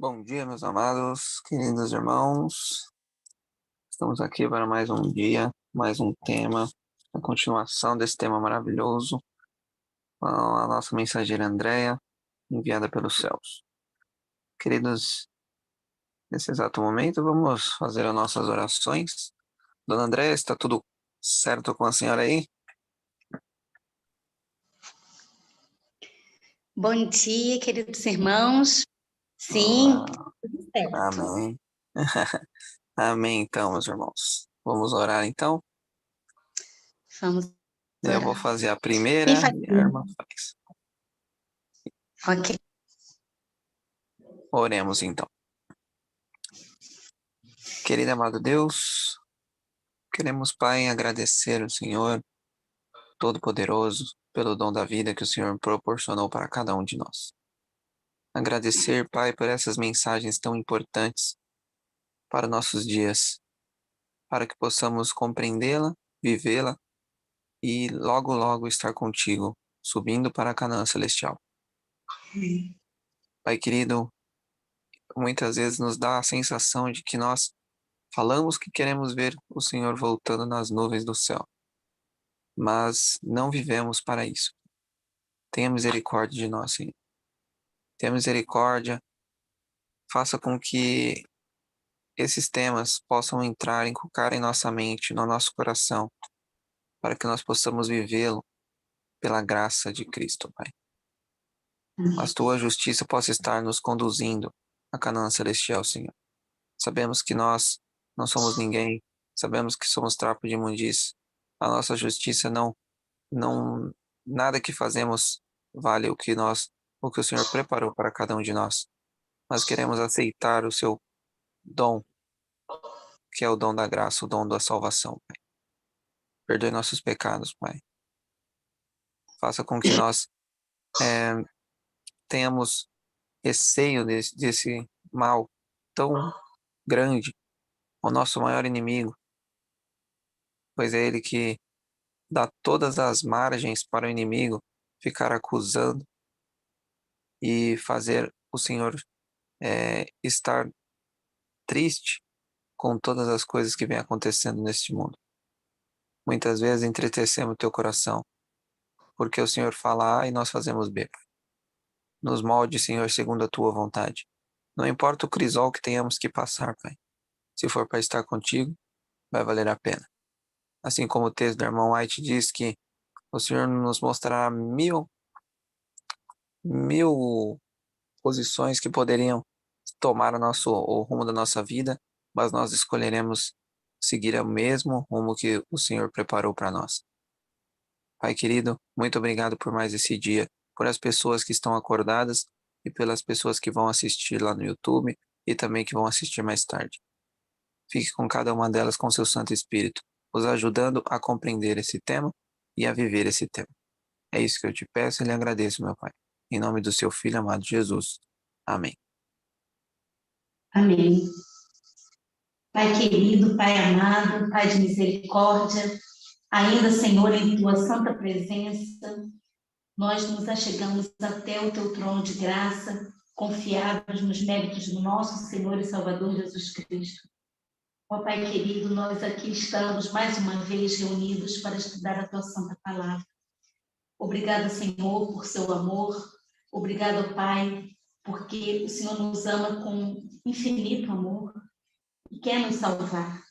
Bom dia, meus amados, queridos irmãos. Estamos aqui para mais um dia, mais um tema, a continuação desse tema maravilhoso, com a nossa mensageira Andréia, enviada pelos céus. Queridos, nesse exato momento, vamos fazer as nossas orações. Dona Andréia, está tudo certo com a senhora aí? Bom dia, queridos irmãos. Sim, Olá, tudo certo. amém. Amém, então, meus irmãos. Vamos orar, então? Vamos Eu vou orar. fazer a Quem primeira faz? e a irmã faz. Ok. Oremos, então. Querido e amado Deus, queremos, Pai, agradecer ao Senhor Todo-Poderoso pelo dom da vida que o Senhor proporcionou para cada um de nós. Agradecer, Pai, por essas mensagens tão importantes para nossos dias, para que possamos compreendê-la, vivê-la e logo, logo estar contigo, subindo para a Canaã Celestial. Pai querido, muitas vezes nos dá a sensação de que nós falamos que queremos ver o Senhor voltando nas nuvens do céu, mas não vivemos para isso. Tenha misericórdia de nós, Senhor. Tenha misericórdia, faça com que esses temas possam entrar, inculcar em nossa mente, no nosso coração, para que nós possamos vivê-lo pela graça de Cristo, Pai. Mas tua justiça possa estar nos conduzindo à Canaã Celestial, Senhor. Sabemos que nós não somos ninguém, sabemos que somos trapo de imundícia. A nossa justiça não, nada que fazemos vale o que o Senhor preparou para cada um de nós. Mas queremos aceitar o seu dom, que é o dom da graça, o dom da salvação, Pai. Perdoe nossos pecados, Pai. Faça com que nós tenhamos receio desse mal tão grande, o nosso maior inimigo, pois é ele que dá todas as margens para o inimigo ficar acusando e fazer o Senhor estar triste com todas as coisas que vem acontecendo neste mundo. Muitas vezes entristecemos o teu coração, porque o Senhor fala A e nós fazemos B. Nos molde, Senhor, segundo a tua vontade. Não importa o crisol que tenhamos que passar, Pai. Se for para estar contigo, vai valer a pena. Assim como o texto do irmão White diz que o Senhor nos mostrará mil posições que poderiam tomar o rumo da nossa vida, mas nós escolheremos seguir o mesmo rumo que o Senhor preparou para nós. Pai querido, muito obrigado por mais esse dia, por as pessoas que estão acordadas e pelas pessoas que vão assistir lá no YouTube e também que vão assistir mais tarde. Fique com cada uma delas com seu Santo Espírito, os ajudando a compreender esse tema e a viver esse tema. É isso que eu te peço e lhe agradeço, meu Pai. Em nome do seu Filho amado Jesus. Amém. Amém. Pai querido, Pai amado, Pai de misericórdia, ainda, Senhor, em tua santa presença, nós nos achegamos até o teu trono de graça, confiados nos méritos do nosso Senhor e Salvador Jesus Cristo. Ó Pai querido, nós aqui estamos mais uma vez reunidos para estudar a tua santa palavra. Obrigada, Senhor, por seu amor. Obrigada, Pai, porque o Senhor nos ama com infinito amor e quer nos salvar.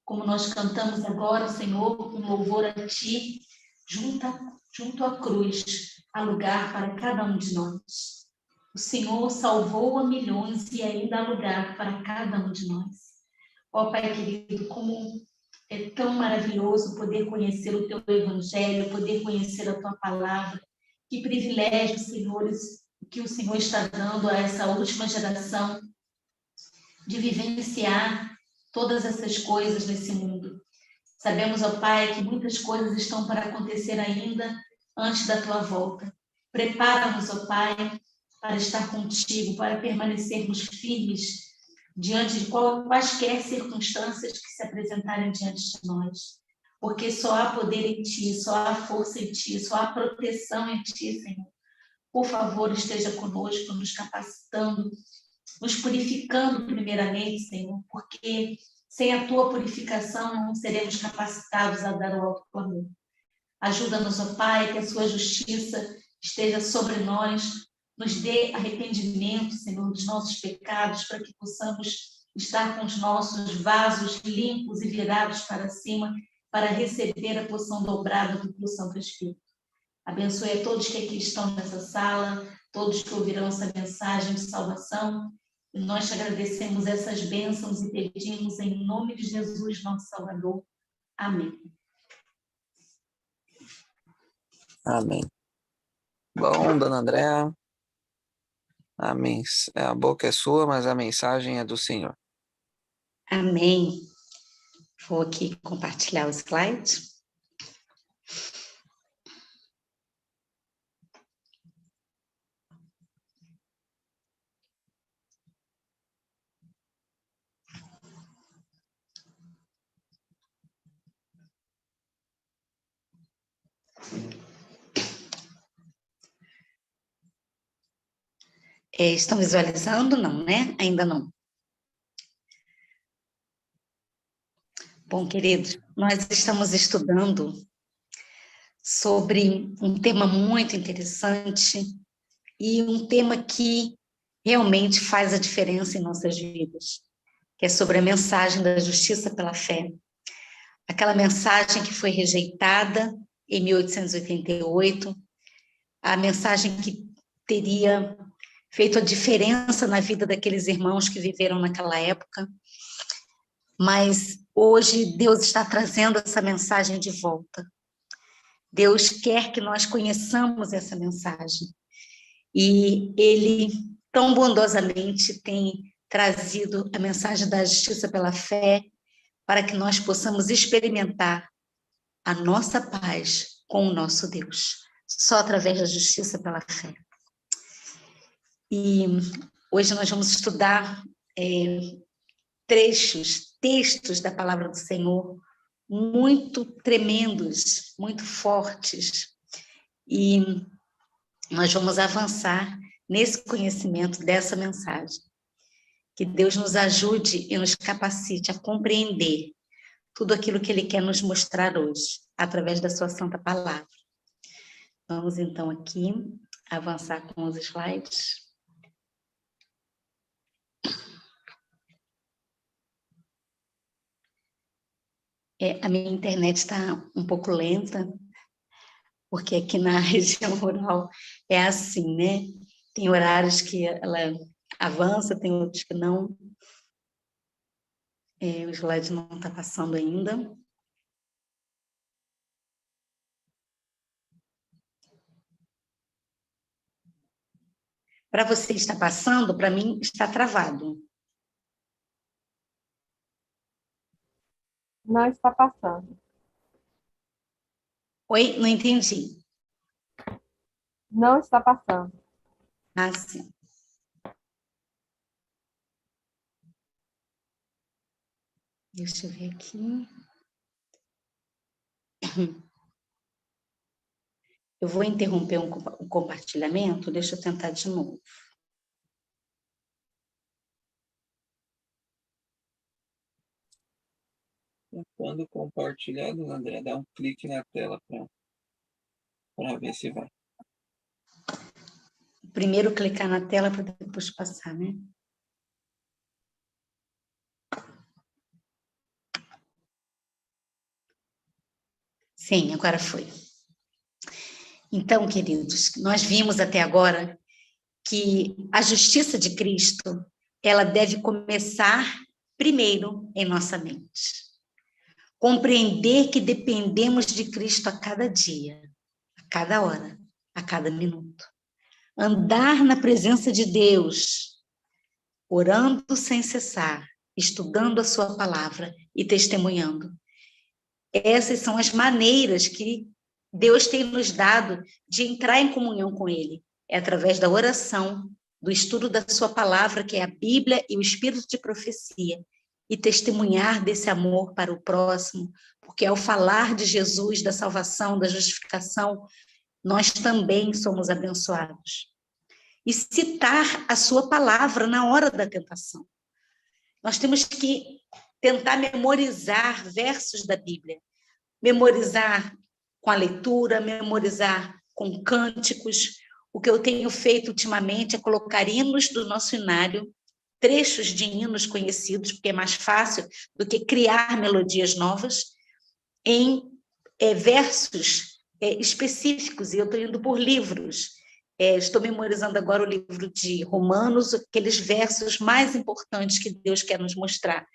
Como nós cantamos agora, Senhor, um louvor a Ti, junto à cruz, há lugar para cada um de nós. O Senhor salvou a milhões e ainda há lugar para cada um de nós. Ó Pai querido, como é tão maravilhoso poder conhecer o Teu Evangelho, poder conhecer a Tua Palavra. Que privilégio, senhores, que o Senhor está dando a essa última geração de vivenciar todas essas coisas nesse mundo. Sabemos, ó Pai, que muitas coisas estão para acontecer ainda antes da Tua volta. Prepara-nos, ó Pai, para estar contigo, para permanecermos firmes diante de quaisquer circunstâncias que se apresentarem diante de nós. Porque só há poder em Ti, só há força em Ti, só há proteção em Ti, Senhor. Por favor, esteja conosco, nos capacitando, nos purificando primeiramente, Senhor, porque sem a tua purificação não seremos capacitados a dar o alto clamor. Ajuda-nos, ó Pai, que a sua justiça esteja sobre nós, nos dê arrependimento, Senhor, dos nossos pecados, para que possamos estar com os nossos vasos limpos e virados para cima, para receber a porção dobrada do teu Santo Espírito. Abençoe a todos que aqui estão nessa sala, todos que ouvirão essa mensagem de salvação. E nós te agradecemos essas bênçãos e pedimos em nome de Jesus, nosso Salvador. Amém. Amém. Bom, dona Andréa, a boca é sua, mas a mensagem é do Senhor. Amém. Vou aqui compartilhar o slide. Estão visualizando? Não, né? Ainda não. Bom, queridos, nós estamos estudando sobre um tema muito interessante e um tema que realmente faz a diferença em nossas vidas, que é sobre a mensagem da justiça pela fé. Aquela mensagem que foi rejeitada em 1888, a mensagem que teria feito a diferença na vida daqueles irmãos que viveram naquela época, mas hoje Deus está trazendo essa mensagem de volta. Deus quer que nós conheçamos essa mensagem. E Ele, tão bondosamente, tem trazido a mensagem da justiça pela fé para que nós possamos experimentar a nossa paz com o nosso Deus, só através da justiça pela fé. E hoje nós vamos estudar textos da palavra do Senhor, muito tremendos, muito fortes, e nós vamos avançar nesse conhecimento dessa mensagem. Que Deus nos ajude e nos capacite a compreender tudo aquilo que Ele quer nos mostrar hoje, através da sua santa palavra. Vamos então aqui avançar com os slides. A minha internet está um pouco lenta, porque aqui na região rural é assim, né? Tem horários que ela avança, tem outros que não. O slide não está passando ainda. Para você está passando, para mim está travado. Não está passando. Oi, não entendi. Não está passando. Ah, sim. Deixa eu ver aqui. Eu vou interromper um compartilhamento, deixa eu tentar de novo. Quando compartilhar, dona Andréa, dá um clique na tela para ver se vai. Primeiro clicar na tela para depois passar, né? Sim, agora foi. Então, queridos, nós vimos até agora que a justiça de Cristo, ela deve começar primeiro em nossa mente. Compreender que dependemos de Cristo a cada dia, a cada hora, a cada minuto. Andar na presença de Deus, orando sem cessar, estudando a sua palavra e testemunhando. Essas são as maneiras que Deus tem nos dado de entrar em comunhão com Ele. É através da oração, do estudo da sua palavra, que é a Bíblia e o Espírito de profecia, e testemunhar desse amor para o próximo, porque ao falar de Jesus, da salvação, da justificação, nós também somos abençoados. e citar a sua palavra na hora da tentação. Nós temos que tentar memorizar versos da Bíblia, memorizar com a leitura, memorizar com cânticos. O que eu tenho feito ultimamente é colocar hinos do nosso inário, trechos de hinos conhecidos, porque é mais fácil do que criar melodias novas, em versos específicos, e eu estou indo por livros. Estou memorizando agora o livro de Romanos, aqueles versos mais importantes que Deus quer nos mostrar.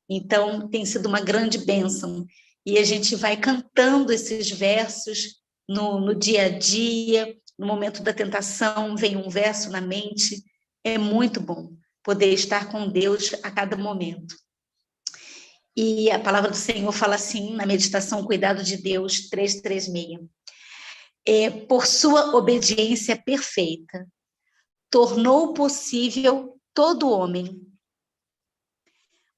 Então, tem sido uma grande bênção. E a gente vai cantando esses versos no dia a dia, no momento da tentação, vem um verso na mente. É muito bom poder estar com Deus a cada momento. E a palavra do Senhor fala assim, na meditação Cuidado de Deus 3:3-6. Por sua obediência perfeita, tornou possível todo homem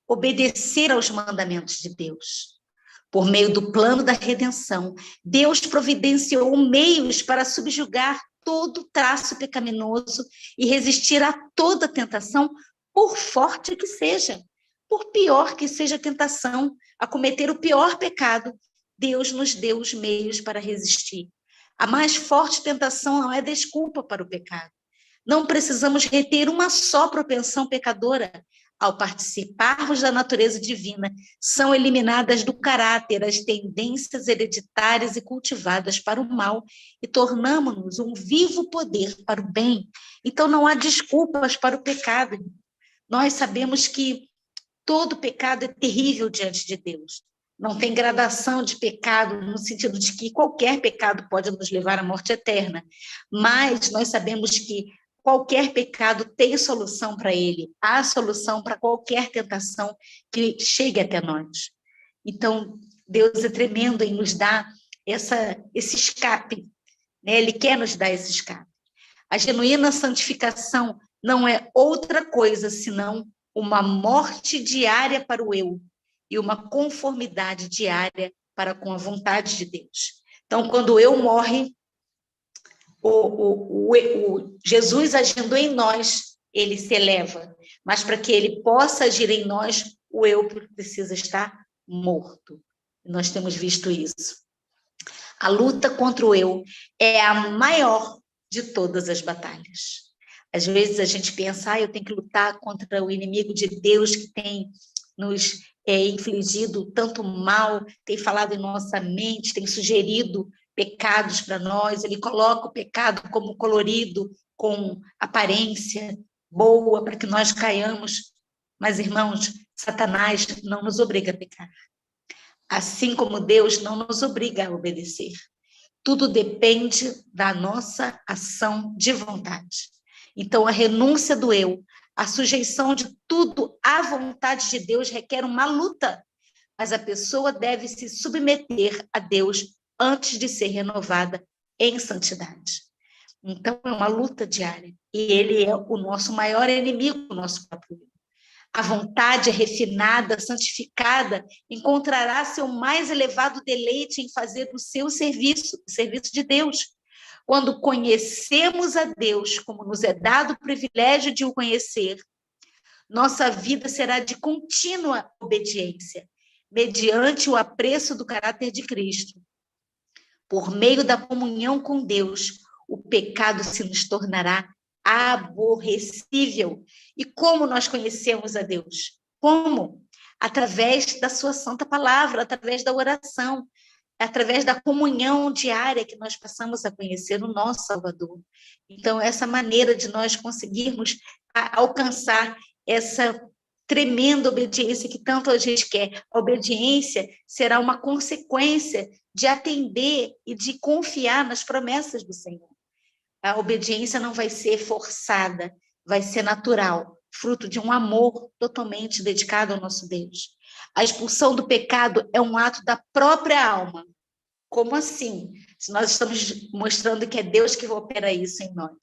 obedecer aos mandamentos de Deus. Por meio do plano da redenção, Deus providenciou meios para subjugar todo traço pecaminoso e resistir a toda tentação, por forte que seja, por pior que seja a tentação, a cometer o pior pecado, Deus nos deu os meios para resistir. A mais forte tentação não é desculpa para o pecado. Não precisamos reter uma só propensão pecadora. Ao participarmos da natureza divina, são eliminadas do caráter as tendências hereditárias e cultivadas para o mal e tornamos-nos um vivo poder para o bem. Então não há desculpas para o pecado. Nós sabemos que todo pecado é terrível diante de Deus. Não tem gradação de pecado, no sentido de que qualquer pecado pode nos levar à morte eterna. Mas nós sabemos que qualquer pecado tem solução para ele. Há solução para qualquer tentação que chegue até nós. Então, Deus é tremendo em nos dar esse escape. Né? Ele quer nos dar esse escape. A genuína santificação não é outra coisa senão uma morte diária para o eu e uma conformidade diária para com a vontade de Deus. Então, quando o eu morre, Jesus agindo em nós, ele se eleva. Mas para que ele possa agir em nós, o eu precisa estar morto. Nós temos visto isso. A luta contra o eu é a maior de todas as batalhas. Às vezes a gente pensa, eu tenho que lutar contra o inimigo de Deus que tem nos infligido tanto mal, tem falado em nossa mente, tem sugerido pecados para nós, ele coloca o pecado como colorido, com aparência boa, para que nós caiamos. Mas, irmãos, Satanás não nos obriga a pecar. Assim como Deus não nos obriga a obedecer. Tudo depende da nossa ação de vontade. Então, a renúncia do eu, a sujeição de tudo à vontade de Deus requer uma luta, mas a pessoa deve se submeter a Deus antes de ser renovada em santidade. Então, é uma luta diária. E ele é o nosso maior inimigo, o nosso próprio eu. A vontade refinada, santificada, encontrará seu mais elevado deleite em fazer o seu serviço, o serviço de Deus. Quando conhecemos a Deus, como nos é dado o privilégio de o conhecer, nossa vida será de contínua obediência, mediante o apreço do caráter de Cristo. Por meio da comunhão com Deus, o pecado se nos tornará aborrecível. E como nós conhecemos a Deus? Como? Através da sua santa palavra, através da oração, através da comunhão diária que nós passamos a conhecer o nosso Salvador. Então, essa maneira de nós conseguirmos alcançar essa tremenda obediência que tanto a gente quer. A obediência será uma consequência de atender e de confiar nas promessas do Senhor. A obediência não vai ser forçada, vai ser natural, fruto de um amor totalmente dedicado ao nosso Deus. A expulsão do pecado é um ato da própria alma. Como assim? Se nós estamos mostrando que é Deus que opera isso em nós.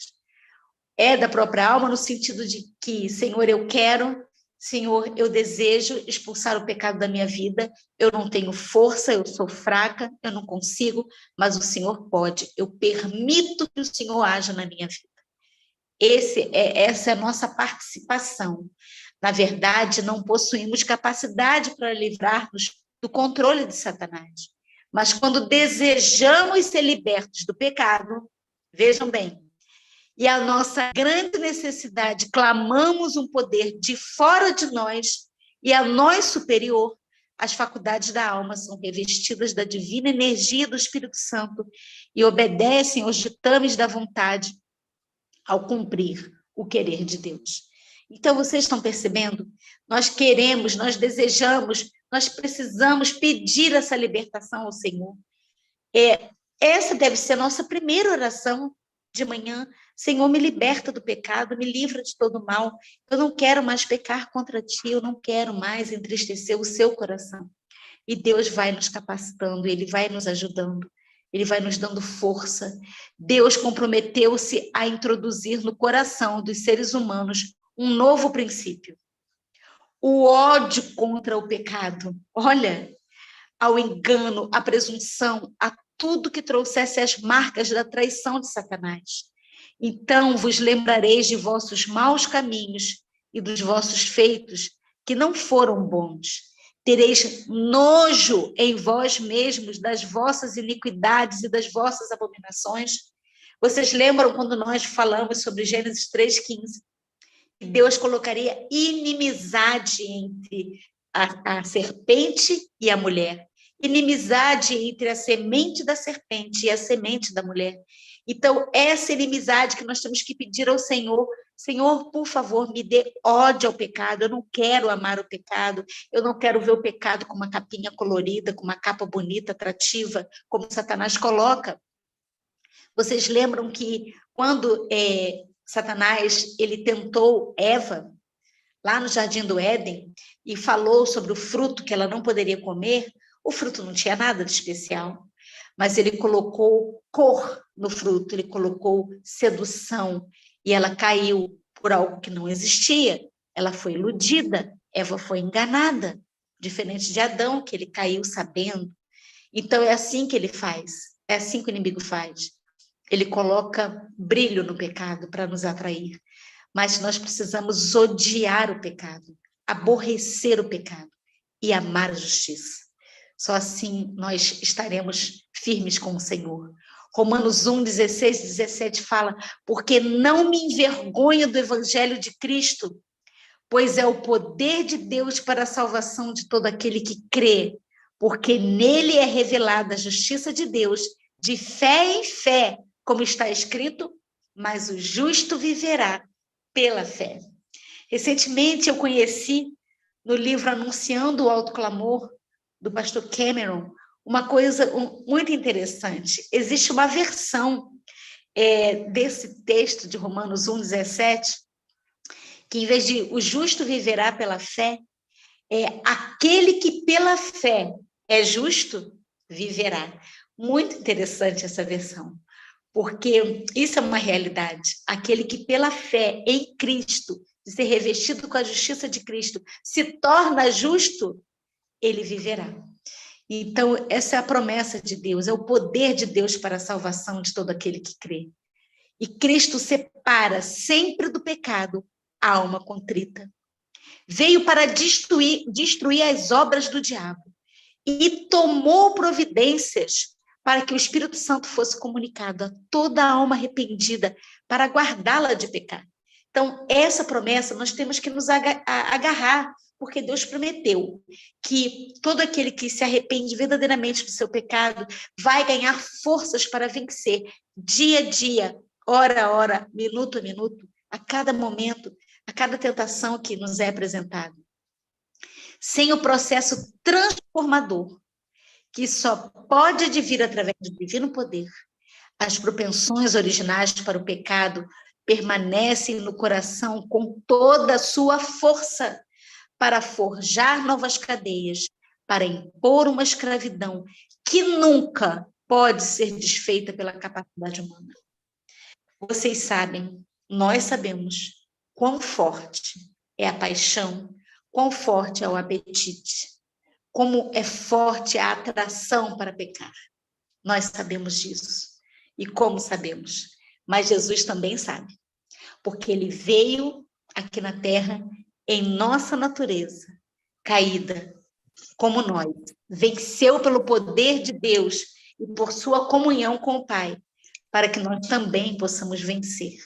É da própria alma no sentido de que, Senhor, eu quero, Senhor, eu desejo expulsar o pecado da minha vida, eu não tenho força, eu sou fraca, eu não consigo, mas o Senhor pode, eu permito que o Senhor haja na minha vida. Essa é a nossa participação. Na verdade, não possuímos capacidade para livrar-nos do controle de Satanás. Mas quando desejamos ser libertos do pecado, vejam bem, e a nossa grande necessidade, clamamos um poder de fora de nós e a nós superior, as faculdades da alma são revestidas da divina energia do Espírito Santo e obedecem aos ditames da vontade ao cumprir o querer de Deus. Então, vocês estão percebendo? Nós queremos, nós desejamos, nós precisamos pedir essa libertação ao Senhor. Essa deve ser a nossa primeira oração de manhã. Senhor, me liberta do pecado, me livra de todo mal. Eu não quero mais pecar contra ti, eu não quero mais entristecer o seu coração. E Deus vai nos capacitando, Ele vai nos ajudando, Ele vai nos dando força. Deus comprometeu-se a introduzir no coração dos seres humanos um novo princípio. O ódio contra o pecado. Olha, ao engano, à presunção, a tudo que trouxesse as marcas da traição de Satanás. Então vos lembrareis de vossos maus caminhos e dos vossos feitos, que não foram bons. Tereis nojo em vós mesmos das vossas iniquidades e das vossas abominações. Vocês lembram quando nós falamos sobre Gênesis 3,15? Que Deus colocaria inimizade entre a serpente e a mulher. Inimizade entre a semente da serpente e a semente da mulher. Então, essa inimizade que nós temos que pedir ao Senhor, Senhor, por favor, me dê ódio ao pecado, eu não quero amar o pecado, eu não quero ver o pecado com uma capinha colorida, com uma capa bonita, atrativa, como Satanás coloca. Vocês lembram que quando Satanás ele tentou Eva, lá no Jardim do Éden, e falou sobre o fruto que ela não poderia comer, o fruto não tinha nada de especial, mas ele colocou cor no fruto, ele colocou sedução, e ela caiu por algo que não existia. Ela foi iludida, Eva foi enganada, diferente de Adão, que ele caiu sabendo. Então é assim que ele faz, é assim que o inimigo faz. Ele coloca brilho no pecado para nos atrair. Mas nós precisamos odiar o pecado, aborrecer o pecado e amar a justiça. Só assim nós estaremos firmes com o Senhor. Romanos 1, 16, 17 fala: porque não me envergonho do evangelho de Cristo, pois é o poder de Deus para a salvação de todo aquele que crê, porque nele é revelada a justiça de Deus, de fé em fé, como está escrito, mas o justo viverá pela fé. Recentemente eu conheci no livro Anunciando o Alto Clamor, do pastor Cameron, uma coisa muito interessante. Existe uma versão desse texto de Romanos 1,17, que em vez de o justo viverá pela fé, aquele que pela fé é justo, viverá. Muito interessante essa versão, porque isso é uma realidade. Aquele que pela fé em Cristo, de ser revestido com a justiça de Cristo, se torna justo, ele viverá. Então, essa é a promessa de Deus, é o poder de Deus para a salvação de todo aquele que crê. E Cristo separa sempre do pecado a alma contrita. Veio para destruir as obras do diabo e tomou providências para que o Espírito Santo fosse comunicado a toda a alma arrependida para guardá-la de pecar. Então, essa promessa nós temos que nos agarrar, porque Deus prometeu que todo aquele que se arrepende verdadeiramente do seu pecado vai ganhar forças para vencer dia a dia, hora a hora, minuto a minuto, a cada momento, a cada tentação que nos é apresentada. Sem o processo transformador, que só pode advir através do divino poder, as propensões originais para o pecado permanecem no coração com toda a sua força para forjar novas cadeias, para impor uma escravidão que nunca pode ser desfeita pela capacidade humana. Vocês sabem, nós sabemos quão forte é a paixão, quão forte é o apetite, como é forte a atração para pecar. Nós sabemos disso. E como sabemos? Mas Jesus também sabe. porque ele veio aqui na Terra em nossa natureza, caída, como nós, venceu pelo poder de Deus e por sua comunhão com o Pai, para que nós também possamos vencer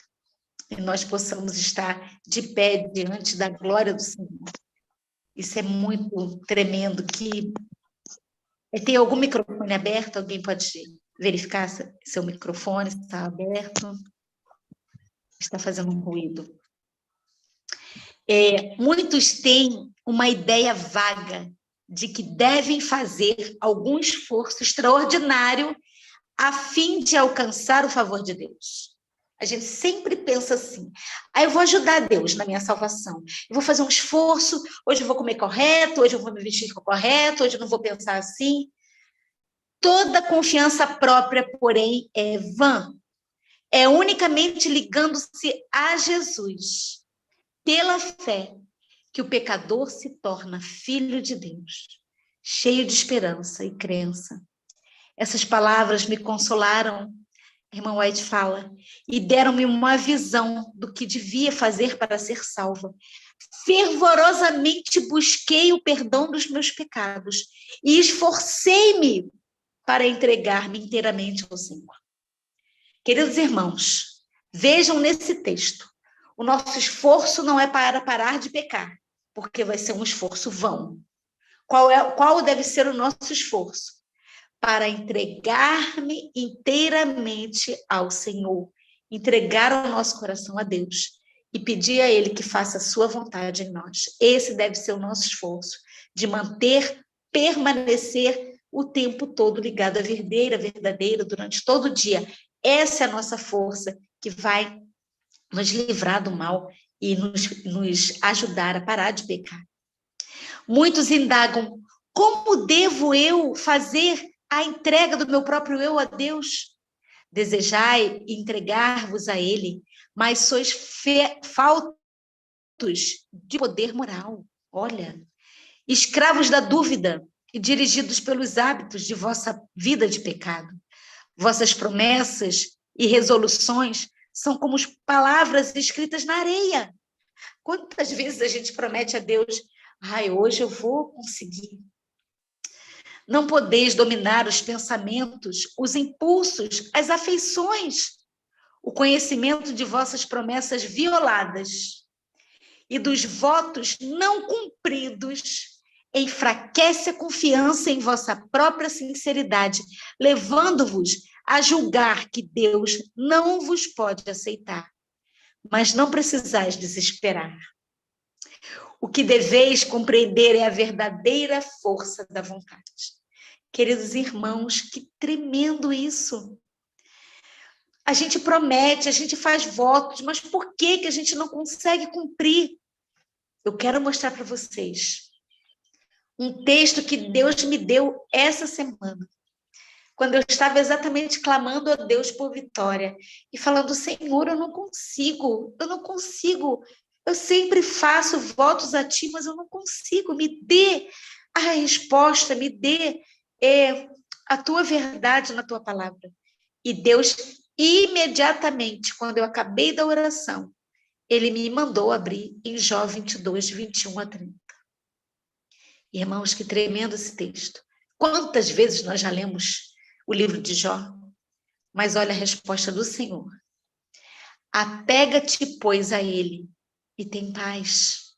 e nós possamos estar de pé diante da glória do Senhor. Isso é muito tremendo. Tem algum microfone aberto? Alguém pode verificar se seu microfone está aberto? Está fazendo um ruído. Muitos têm uma ideia vaga de que devem fazer algum esforço extraordinário a fim de alcançar o favor de Deus. A gente sempre pensa assim, eu vou ajudar Deus na minha salvação, eu vou fazer um esforço, hoje eu vou comer correto, hoje eu vou me vestir correto, hoje eu não vou pensar assim. Toda confiança própria, porém, é vã. É unicamente ligando-se a Jesus, pela fé, que o pecador se torna filho de Deus, cheio de esperança e crença. Essas palavras me consolaram, a irmã White fala, e deram-me uma visão do que devia fazer para ser salva. Fervorosamente busquei o perdão dos meus pecados e esforcei-me para entregar-me inteiramente ao Senhor. Queridos irmãos, vejam nesse texto, o nosso esforço não é para parar de pecar, porque vai ser um esforço vão. Qual deve ser o nosso esforço? Para entregar-me inteiramente ao Senhor, entregar o nosso coração a Deus e pedir a Ele que faça a sua vontade em nós. Esse deve ser o nosso esforço, de permanecer o tempo todo ligado à verdadeira, durante todo o dia. Essa é a nossa força que vai nos livrar do mal e nos ajudar a parar de pecar. Muitos indagam, como devo eu fazer a entrega do meu próprio eu a Deus? Desejai entregar-vos a Ele, mas sois faltos de poder moral. Olha, escravos da dúvida e dirigidos pelos hábitos de vossa vida de pecado. Vossas promessas e resoluções são como palavras escritas na areia. Quantas vezes a gente promete a Deus, hoje eu vou conseguir. Não podeis dominar os pensamentos, os impulsos, as afeições, o conhecimento de vossas promessas violadas e dos votos não cumpridos enfraquece a confiança em vossa própria sinceridade, levando-vos a julgar que Deus não vos pode aceitar. Mas não precisais desesperar. O que deveis compreender é a verdadeira força da vontade. Queridos irmãos, que tremendo isso! A gente promete, a gente faz votos, mas por que a gente não consegue cumprir? Eu quero mostrar para vocês um texto que Deus me deu essa semana, quando eu estava exatamente clamando a Deus por vitória e falando, Senhor, eu não consigo, eu sempre faço votos a Ti, mas eu não consigo, me dê a resposta, me dê a Tua verdade na Tua palavra. E Deus, imediatamente, quando eu acabei da oração, Ele me mandou abrir em Jó 22, 21 a 30. Irmãos, que tremendo esse texto. Quantas vezes nós já lemos o livro de Jó? Mas olha a resposta do Senhor. Apega-te, pois, a Ele e tem paz.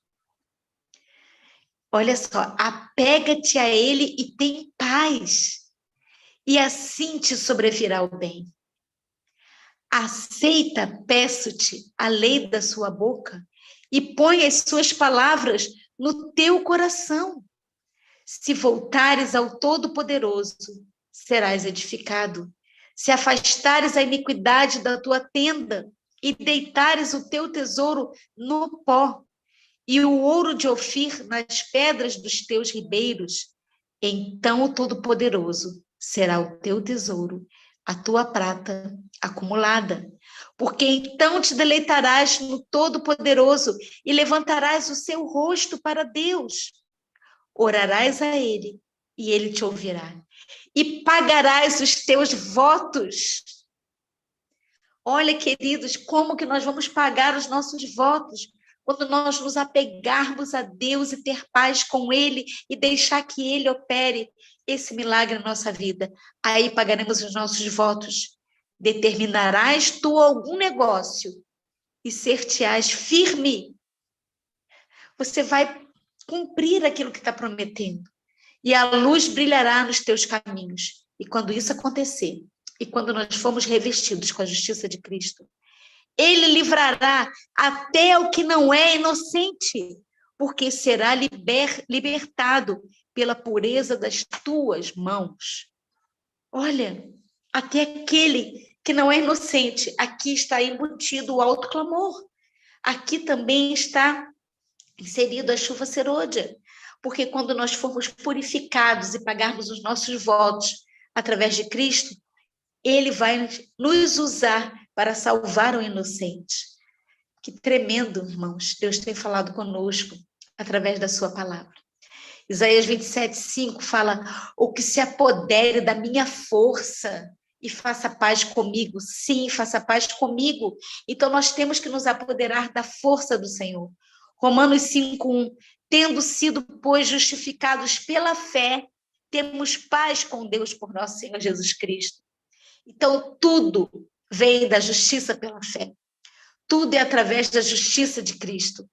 Olha só, apega-te a Ele e tem paz. E assim te sobrevirá o bem. Aceita, peço-te, a lei da sua boca e põe as suas palavras no teu coração. Se voltares ao Todo-Poderoso, serás edificado. Se afastares a iniquidade da tua tenda e deitares o teu tesouro no pó e o ouro de Ofir nas pedras dos teus ribeiros, então o Todo-Poderoso será o teu tesouro, a tua prata acumulada. Porque então te deleitarás no Todo-Poderoso e levantarás o seu rosto para Deus. Orarás a Ele e Ele te ouvirá. E pagarás os teus votos. Olha, queridos, como que nós vamos pagar os nossos votos quando nós nos apegarmos a Deus e ter paz com Ele e deixar que Ele opere esse milagre na nossa vida. Aí pagaremos os nossos votos. Determinarás tu algum negócio e ser-te-ás firme. Você vai cumprir aquilo que está prometendo. E a luz brilhará nos teus caminhos. E quando isso acontecer, e quando nós formos revestidos com a justiça de Cristo, Ele livrará até o que não é inocente, porque será libertado pela pureza das tuas mãos. Olha, até aquele que não é inocente, aqui está embutido o alto clamor. Aqui também está inserido a chuva serôdia, porque quando nós formos purificados e pagarmos os nossos votos através de Cristo, Ele vai nos usar para salvar o inocente. Que tremendo, irmãos, Deus tem falado conosco através da sua palavra. Isaías 27:5 fala: o que se apodere da minha força e faça paz comigo. Sim, faça paz comigo. Então, nós temos que nos apoderar da força do Senhor. Romanos 5:1, tendo sido, pois, justificados pela fé, temos paz com Deus por nosso Senhor Jesus Cristo. Então, tudo vem da justiça pela fé. Tudo é através da justiça de Cristo.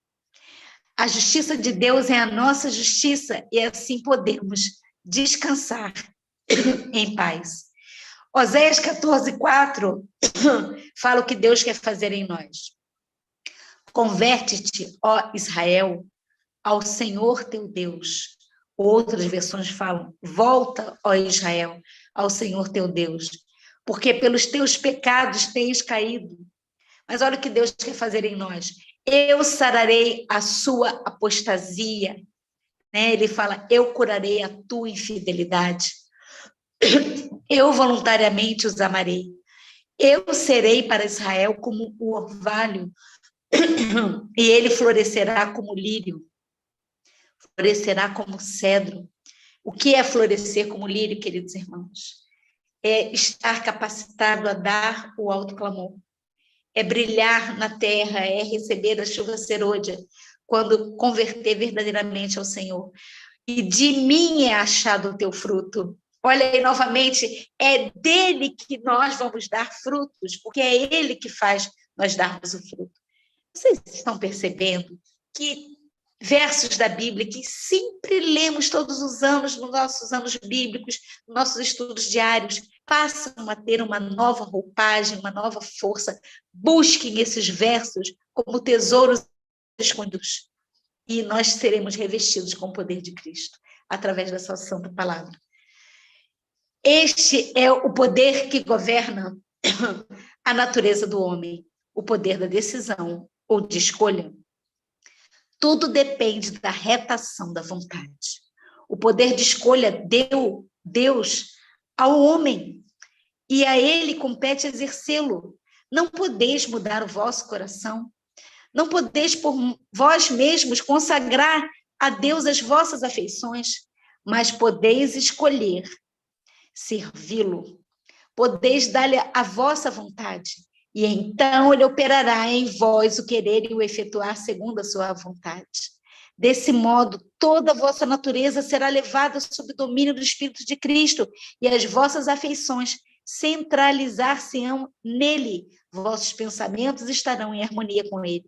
A justiça de Deus é a nossa justiça e assim podemos descansar em paz. Oséias 14:4 fala o que Deus quer fazer em nós. Converte-te, ó Israel, ao Senhor teu Deus. Outras versões falam: volta, ó Israel, ao Senhor teu Deus, porque pelos teus pecados tens caído. Mas olha o que Deus quer fazer em nós. Eu sararei a sua apostasia. Né? Ele fala: eu curarei a tua infidelidade. Eu voluntariamente os amarei. Eu serei para Israel como o orvalho, e ele florescerá como lírio, florescerá como cedro. O que é florescer como lírio, queridos irmãos? É estar capacitado a dar o alto clamor. É brilhar na terra, é receber a chuva serôdia, quando converter verdadeiramente ao Senhor. E de mim é achado o teu fruto. Olha aí, novamente, é dele que nós vamos dar frutos, porque é ele que faz nós darmos o fruto. Vocês estão percebendo que versos da Bíblia que sempre lemos todos os anos, nos nossos anos bíblicos, nos nossos estudos diários, passam a ter uma nova roupagem, uma nova força. Busquem esses versos como tesouros escondidos e nós seremos revestidos com o poder de Cristo, através da sua santa palavra. Este é o poder que governa a natureza do homem, o poder da decisão ou de escolha. Tudo depende da retação da vontade. O poder de escolha deu Deus ao homem, e a ele compete exercê-lo. Não podeis mudar o vosso coração, não podeis por vós mesmos consagrar a Deus as vossas afeições, mas podeis escolher servi-lo, podeis dar-lhe a vossa vontade, e então ele operará em vós o querer e o efetuar segundo a sua vontade. Desse modo, toda a vossa natureza será levada sob o domínio do Espírito de Cristo, e as vossas afeições centralizar-se-ão nele, vossos pensamentos estarão em harmonia com ele.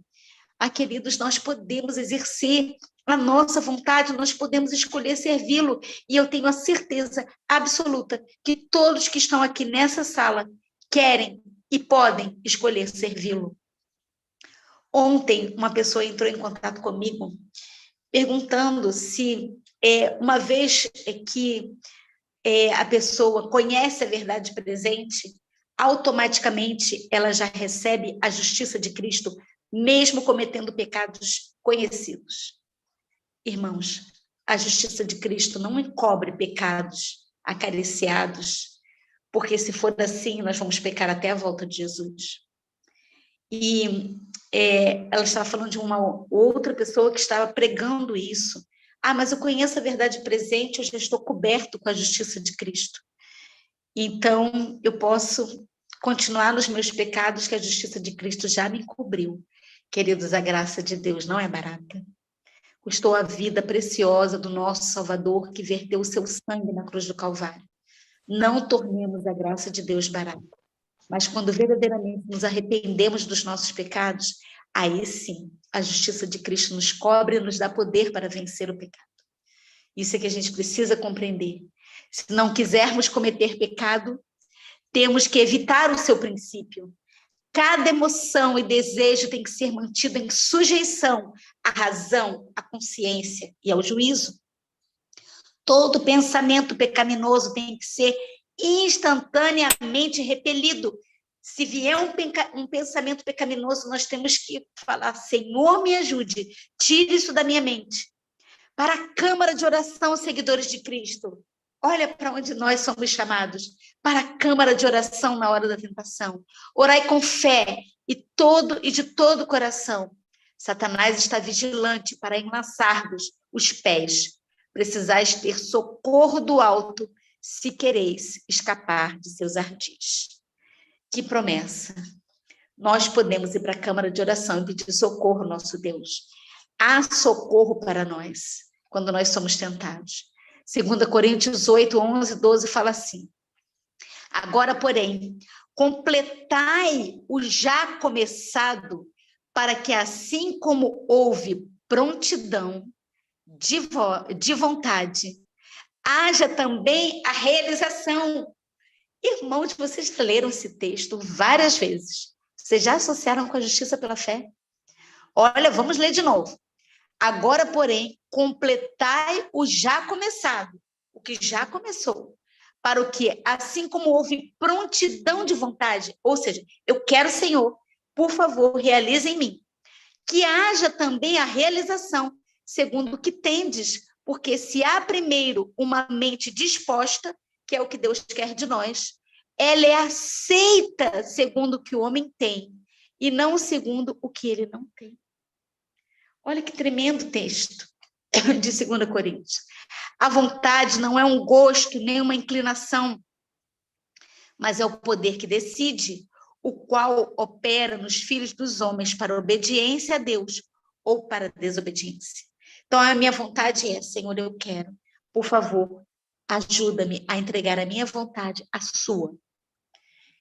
Queridos, nós podemos exercer a nossa vontade, nós podemos escolher servi-lo, e eu tenho a certeza absoluta que todos que estão aqui nessa sala querem e podem escolher servi-lo. Ontem, uma pessoa entrou em contato comigo, perguntando se, uma vez que a pessoa conhece a verdade presente, automaticamente ela já recebe a justiça de Cristo, mesmo cometendo pecados conhecidos. Irmãos, a justiça de Cristo não encobre pecados acariciados, porque se for assim, nós vamos pecar até a volta de Jesus. E ela estava falando de uma outra pessoa que estava pregando isso. Mas eu conheço a verdade presente, eu já estou coberto com a justiça de Cristo. Então, eu posso continuar nos meus pecados que a justiça de Cristo já me cobriu. Queridos, a graça de Deus não é barata. Custou a vida preciosa do nosso Salvador, que verteu o seu sangue na cruz do Calvário. Não tornemos a graça de Deus barata. Mas quando verdadeiramente nos arrependemos dos nossos pecados, aí sim, a justiça de Cristo nos cobre e nos dá poder para vencer o pecado. Isso é que a gente precisa compreender. Se não quisermos cometer pecado, temos que evitar o seu princípio. Cada emoção e desejo tem que ser mantido em sujeição à razão, à consciência e ao juízo. Todo pensamento pecaminoso tem que ser instantaneamente repelido. Se vier um pensamento pecaminoso, nós temos que falar: Senhor, me ajude, tire isso da minha mente. Para a câmara de oração, seguidores de Cristo, olha para onde nós somos chamados, para a câmara de oração na hora da tentação. Orai com fé e de todo o coração. Satanás está vigilante para enlaçar-vos os pés. Precisais ter socorro do alto se quereis escapar de seus ardis. Que promessa! Nós podemos ir para a câmara de oração e pedir socorro ao nosso Deus. Há socorro para nós quando nós somos tentados. 2 Coríntios 8, 11, 12 fala assim: agora, porém, completai o já começado, para que assim como houve prontidão de vontade, haja também a realização. Irmãos, vocês leram esse texto várias vezes. Vocês já associaram com a justiça pela fé? Olha, vamos ler de novo. Agora, porém, completai o já começado, o que já começou, para o que, assim como houve prontidão de vontade, ou seja, eu quero, Senhor, por favor, realize em mim, que haja também a realização, segundo o que tendes, porque se há primeiro uma mente disposta, que é o que Deus quer de nós, ela é aceita segundo o que o homem tem, e não segundo o que ele não tem. Olha que tremendo texto de 2 Coríntios. A vontade não é um gosto, nem uma inclinação, mas é o poder que decide, o qual opera nos filhos dos homens para obediência a Deus ou para desobediência. Então, a minha vontade é: Senhor, eu quero, por favor, ajuda-me a entregar a minha vontade à sua.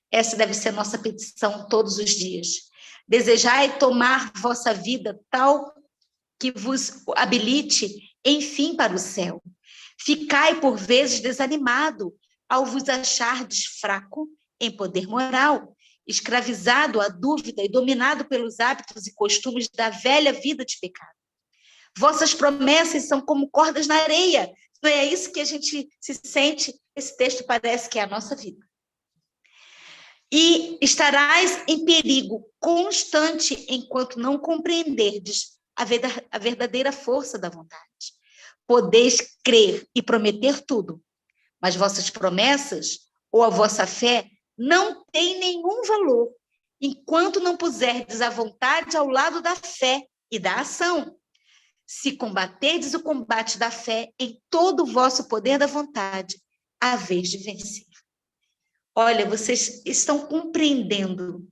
Essa deve ser a nossa petição todos os dias. Desejai tomar vossa vida tal que vos habilite, enfim, para o céu. Ficai, por vezes, desanimado ao vos achardes fraco em poder moral, escravizado à dúvida e dominado pelos hábitos e costumes da velha vida de pecado. Vossas promessas são como cordas na areia. Não é isso que a gente se sente? Esse texto parece que é a nossa vida. E estarás em perigo constante enquanto não compreenderdes a verdadeira força da vontade. Podeis crer e prometer tudo, mas vossas promessas ou a vossa fé não têm nenhum valor enquanto não puserdes a vontade ao lado da fé e da ação. Se combaterdes o combate da fé em todo o vosso poder da vontade, a vez de vencer. Olha, vocês estão compreendendo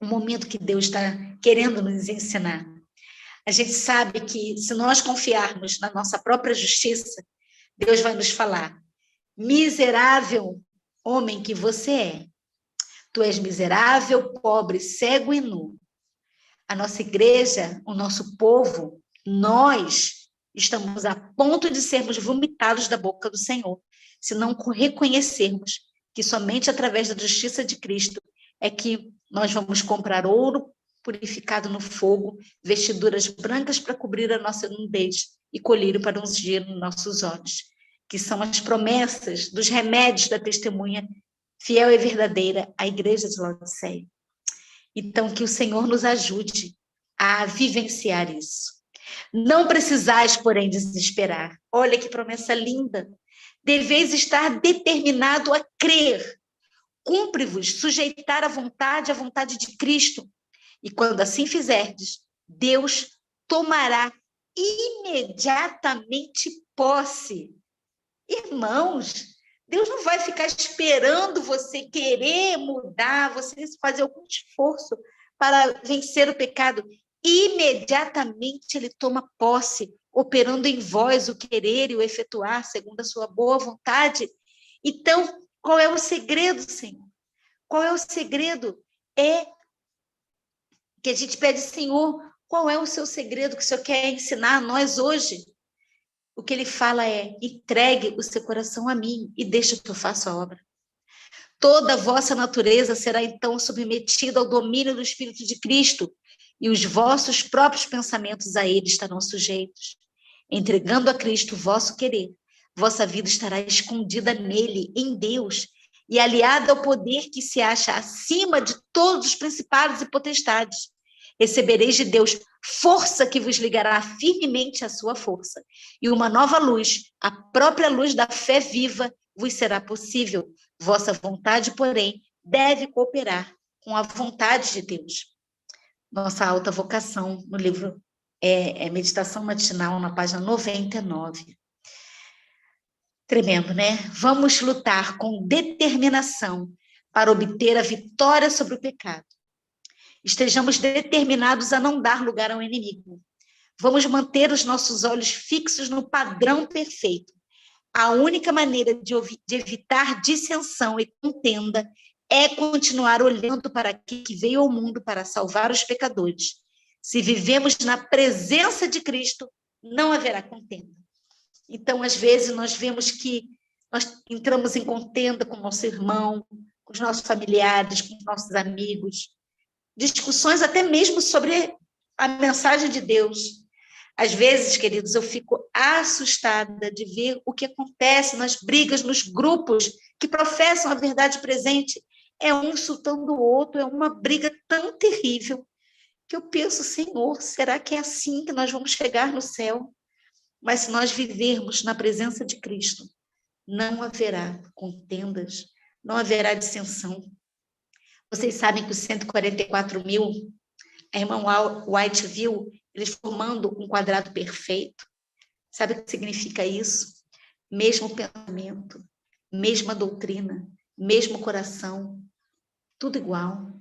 o momento que Deus está querendo nos ensinar. A gente sabe que, se nós confiarmos na nossa própria justiça, Deus vai nos falar: miserável homem que você é. Tu és miserável, pobre, cego e nu. A nossa igreja, o nosso povo, nós estamos a ponto de sermos vomitados da boca do Senhor, se não reconhecermos que somente através da justiça de Cristo é que nós vamos comprar ouro purificado no fogo, vestiduras brancas para cobrir a nossa nudez e colírio para ungir nos nossos olhos, que são as promessas dos remédios da testemunha fiel e verdadeira à igreja de Laodiceia. Então, que o Senhor nos ajude a vivenciar isso. Não precisais, porém, desesperar. Olha que promessa linda. Deveis estar determinado a crer. Cumpre-vos sujeitar à vontade de Cristo. E quando assim fizerdes, Deus tomará imediatamente posse. Irmãos, Deus não vai ficar esperando você querer mudar, você fazer algum esforço para vencer o pecado. Imediatamente ele toma posse, operando em vós o querer e o efetuar, segundo a sua boa vontade. Então, qual é o segredo, Senhor? Qual é o segredo? É que a gente pede, Senhor, qual é o seu segredo que o Senhor quer ensinar a nós hoje? O que ele fala é: entregue o seu coração a mim e deixa que eu faça a obra. Toda a vossa natureza será então submetida ao domínio do Espírito de Cristo, e os vossos próprios pensamentos a ele estarão sujeitos. Entregando a Cristo o vosso querer, vossa vida estará escondida nele, em Deus, e aliada ao poder que se acha acima de todos os principados e potestades. Recebereis de Deus força que vos ligará firmemente à sua força, e uma nova luz, a própria luz da fé viva, vos será possível. Vossa vontade, porém, deve cooperar com a vontade de Deus. Nossa alta vocação, no livro Meditação Matinal, na página 99. Tremendo, né? Vamos lutar com determinação para obter a vitória sobre o pecado. Estejamos determinados a não dar lugar ao inimigo. Vamos manter os nossos olhos fixos no padrão perfeito. A única maneira de evitar dissensão e contenda é continuar olhando para aquele que veio ao mundo para salvar os pecadores. Se vivemos na presença de Cristo, não haverá contenda. Então, às vezes, nós vemos que nós entramos em contenda com o nosso irmão, com os nossos familiares, com os nossos amigos, discussões até mesmo sobre a mensagem de Deus. Às vezes, queridos, eu fico assustada de ver o que acontece nas brigas, nos grupos que professam a verdade presente. É um insultando o outro, é uma briga tão terrível que eu penso, Senhor, será que é assim que nós vamos chegar no céu? Mas se nós vivermos na presença de Cristo, não haverá contendas, não haverá dissensão. Vocês sabem que os 144.000, a irmã White viu eles formando um quadrado perfeito. Sabe o que significa isso? Mesmo pensamento, mesma doutrina, mesmo coração, tudo igual.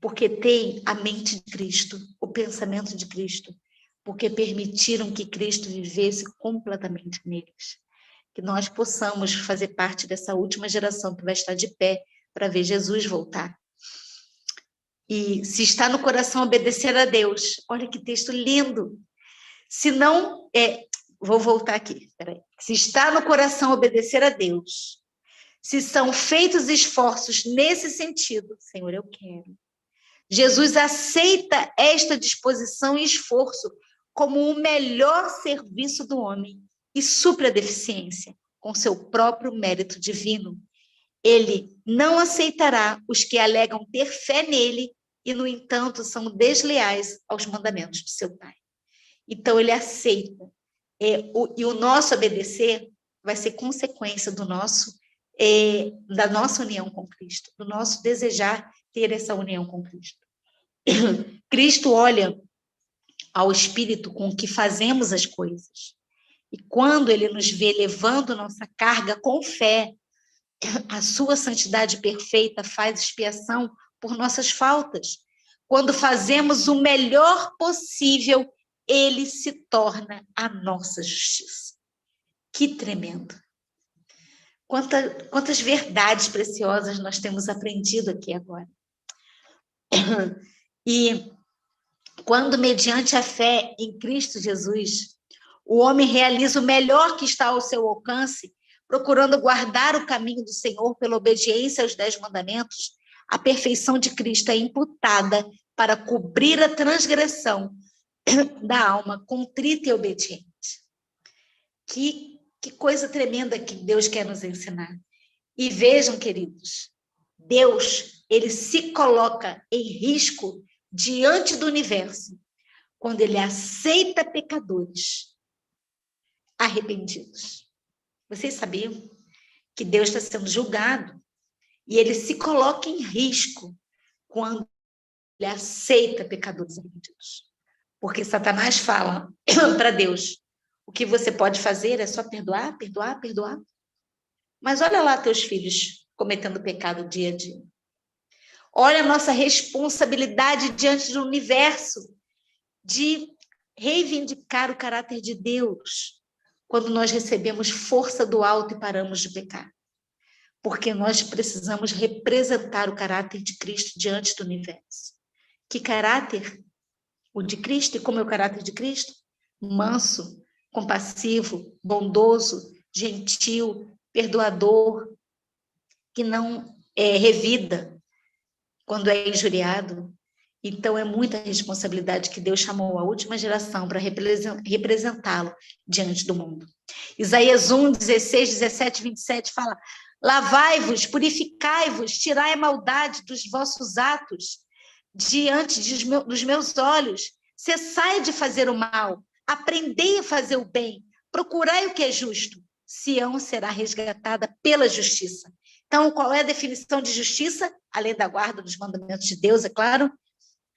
Porque tem a mente de Cristo, o pensamento de Cristo, porque permitiram que Cristo vivesse completamente neles. Que nós possamos fazer parte dessa última geração que vai estar de pé para ver Jesus voltar. E se está no coração obedecer a Deus, olha que texto lindo. Se não, vou voltar aqui, peraí. Se está no coração obedecer a Deus, se são feitos esforços nesse sentido, Senhor, eu quero. Jesus aceita esta disposição e esforço como o melhor serviço do homem e supre a deficiência com seu próprio mérito divino. Ele não aceitará os que alegam ter fé nele e, no entanto, são desleais aos mandamentos de seu Pai. Então, ele aceita. E o nosso obedecer vai ser consequência da nossa união com Cristo, do nosso desejar ter essa união com Cristo. Cristo olha ao Espírito com que fazemos as coisas. E quando ele nos vê levando nossa carga com fé, a sua santidade perfeita faz expiação por nossas faltas. Quando fazemos o melhor possível, ele se torna a nossa justiça. Que tremendo! Quantas verdades preciosas nós temos aprendido aqui agora. E quando, mediante a fé em Cristo Jesus, o homem realiza o melhor que está ao seu alcance, procurando guardar o caminho do Senhor pela obediência aos 10 mandamentos, a perfeição de Cristo é imputada para cobrir a transgressão da alma contrita e obediente. Que coisa tremenda que Deus quer nos ensinar. E vejam, queridos, Deus, ele se coloca em risco diante do universo quando ele aceita pecadores arrependidos. Vocês sabiam que Deus está sendo julgado e ele se coloca em risco quando ele aceita pecadores arrependidos? Porque Satanás fala para Deus: o que você pode fazer é só perdoar, perdoar, perdoar. Mas olha lá teus filhos cometendo pecado dia a dia. Olha a nossa responsabilidade diante do universo de reivindicar o caráter de Deus quando nós recebemos força do alto e paramos de pecar. Porque nós precisamos representar o caráter de Cristo diante do universo. Que caráter? O de Cristo. E como é o caráter de Cristo? Manso, compassivo, bondoso, gentil, perdoador, que não revida quando é injuriado. Então, é muita responsabilidade que Deus chamou a última geração para representá-lo diante do mundo. Isaías 1, 16, 17, 27 fala: lavai-vos, purificai-vos, tirai a maldade dos vossos atos diante dos meus olhos. Cessai de fazer o mal, aprendei a fazer o bem, procurai o que é justo. Sião será resgatada pela justiça. Então, qual é a definição de justiça? Além da guarda dos mandamentos de Deus, é claro,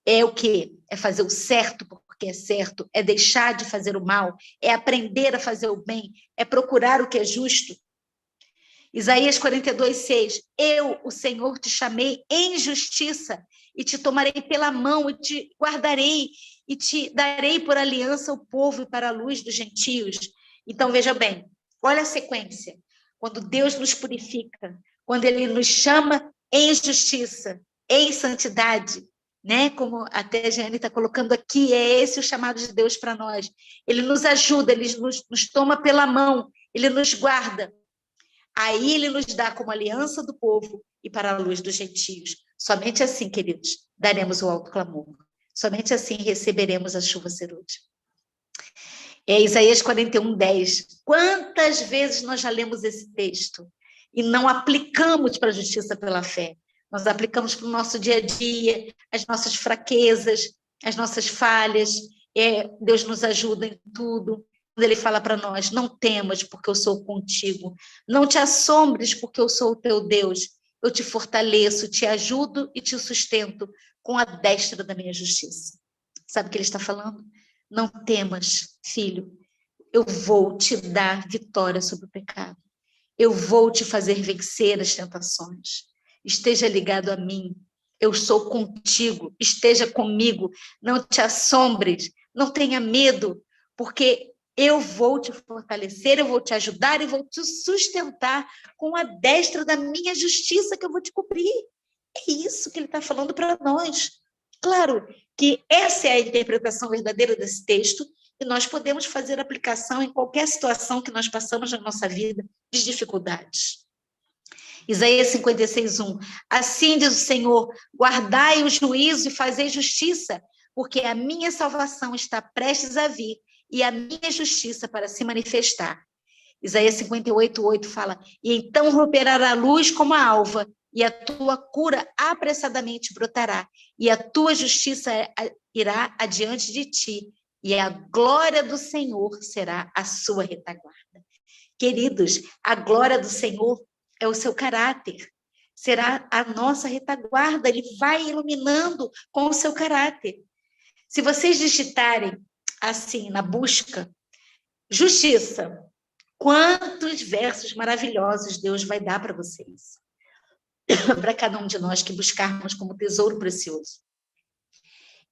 é o quê? É fazer o certo porque é certo, é deixar de fazer o mal, é aprender a fazer o bem, é procurar o que é justo. Isaías 42, 6. Eu, o Senhor, te chamei em justiça e te tomarei pela mão e te guardarei e te darei por aliança ao povo e para a luz dos gentios. Então, veja bem, olha a sequência. Quando Deus nos purifica, quando Ele nos chama em justiça, em santidade, né? Como até a Jane está colocando aqui, é esse o chamado de Deus para nós. Ele nos ajuda, Ele nos toma pela mão, Ele nos guarda. Aí Ele nos dá como aliança do povo e para a luz dos gentios. Somente assim, queridos, daremos o alto clamor. Somente assim receberemos a chuva serútil. É Isaías 41, 10. Quantas vezes nós já lemos esse texto e não aplicamos para a justiça pela fé? Nós aplicamos para o nosso dia a dia, as nossas fraquezas, as nossas falhas. Deus nos ajuda em tudo. Quando Ele fala para nós: não temas, porque eu sou contigo. Não te assombres, porque eu sou o teu Deus. Eu te fortaleço, te ajudo e te sustento com a destra da minha justiça. Sabe o que Ele está falando? Não temas, filho. Eu vou te dar vitória sobre o pecado. Eu vou te fazer vencer as tentações. Esteja ligado a mim. Eu sou contigo. Esteja comigo. Não te assombres. Não tenha medo, porque eu vou te fortalecer, eu vou te ajudar e vou te sustentar com a destra da minha justiça que eu vou te cobrir. É isso que Ele está falando para nós. Claro que essa é a interpretação verdadeira desse texto e nós podemos fazer aplicação em qualquer situação que nós passamos na nossa vida de dificuldades. Isaías 56, 1. Assim diz o Senhor: guardai o juízo e fazei justiça, porque a minha salvação está prestes a vir e a minha justiça para se manifestar. Isaías 58, 8 fala: e então romperá a luz como a alva, e a tua cura apressadamente brotará, e a tua justiça irá adiante de ti, e a glória do Senhor será a sua retaguarda. Queridos, a glória do Senhor é o seu caráter, será a nossa retaguarda, Ele vai iluminando com o seu caráter. Se vocês digitarem assim na busca, justiça, quantos versos maravilhosos Deus vai dar para vocês, para cada um de nós que buscarmos como tesouro precioso.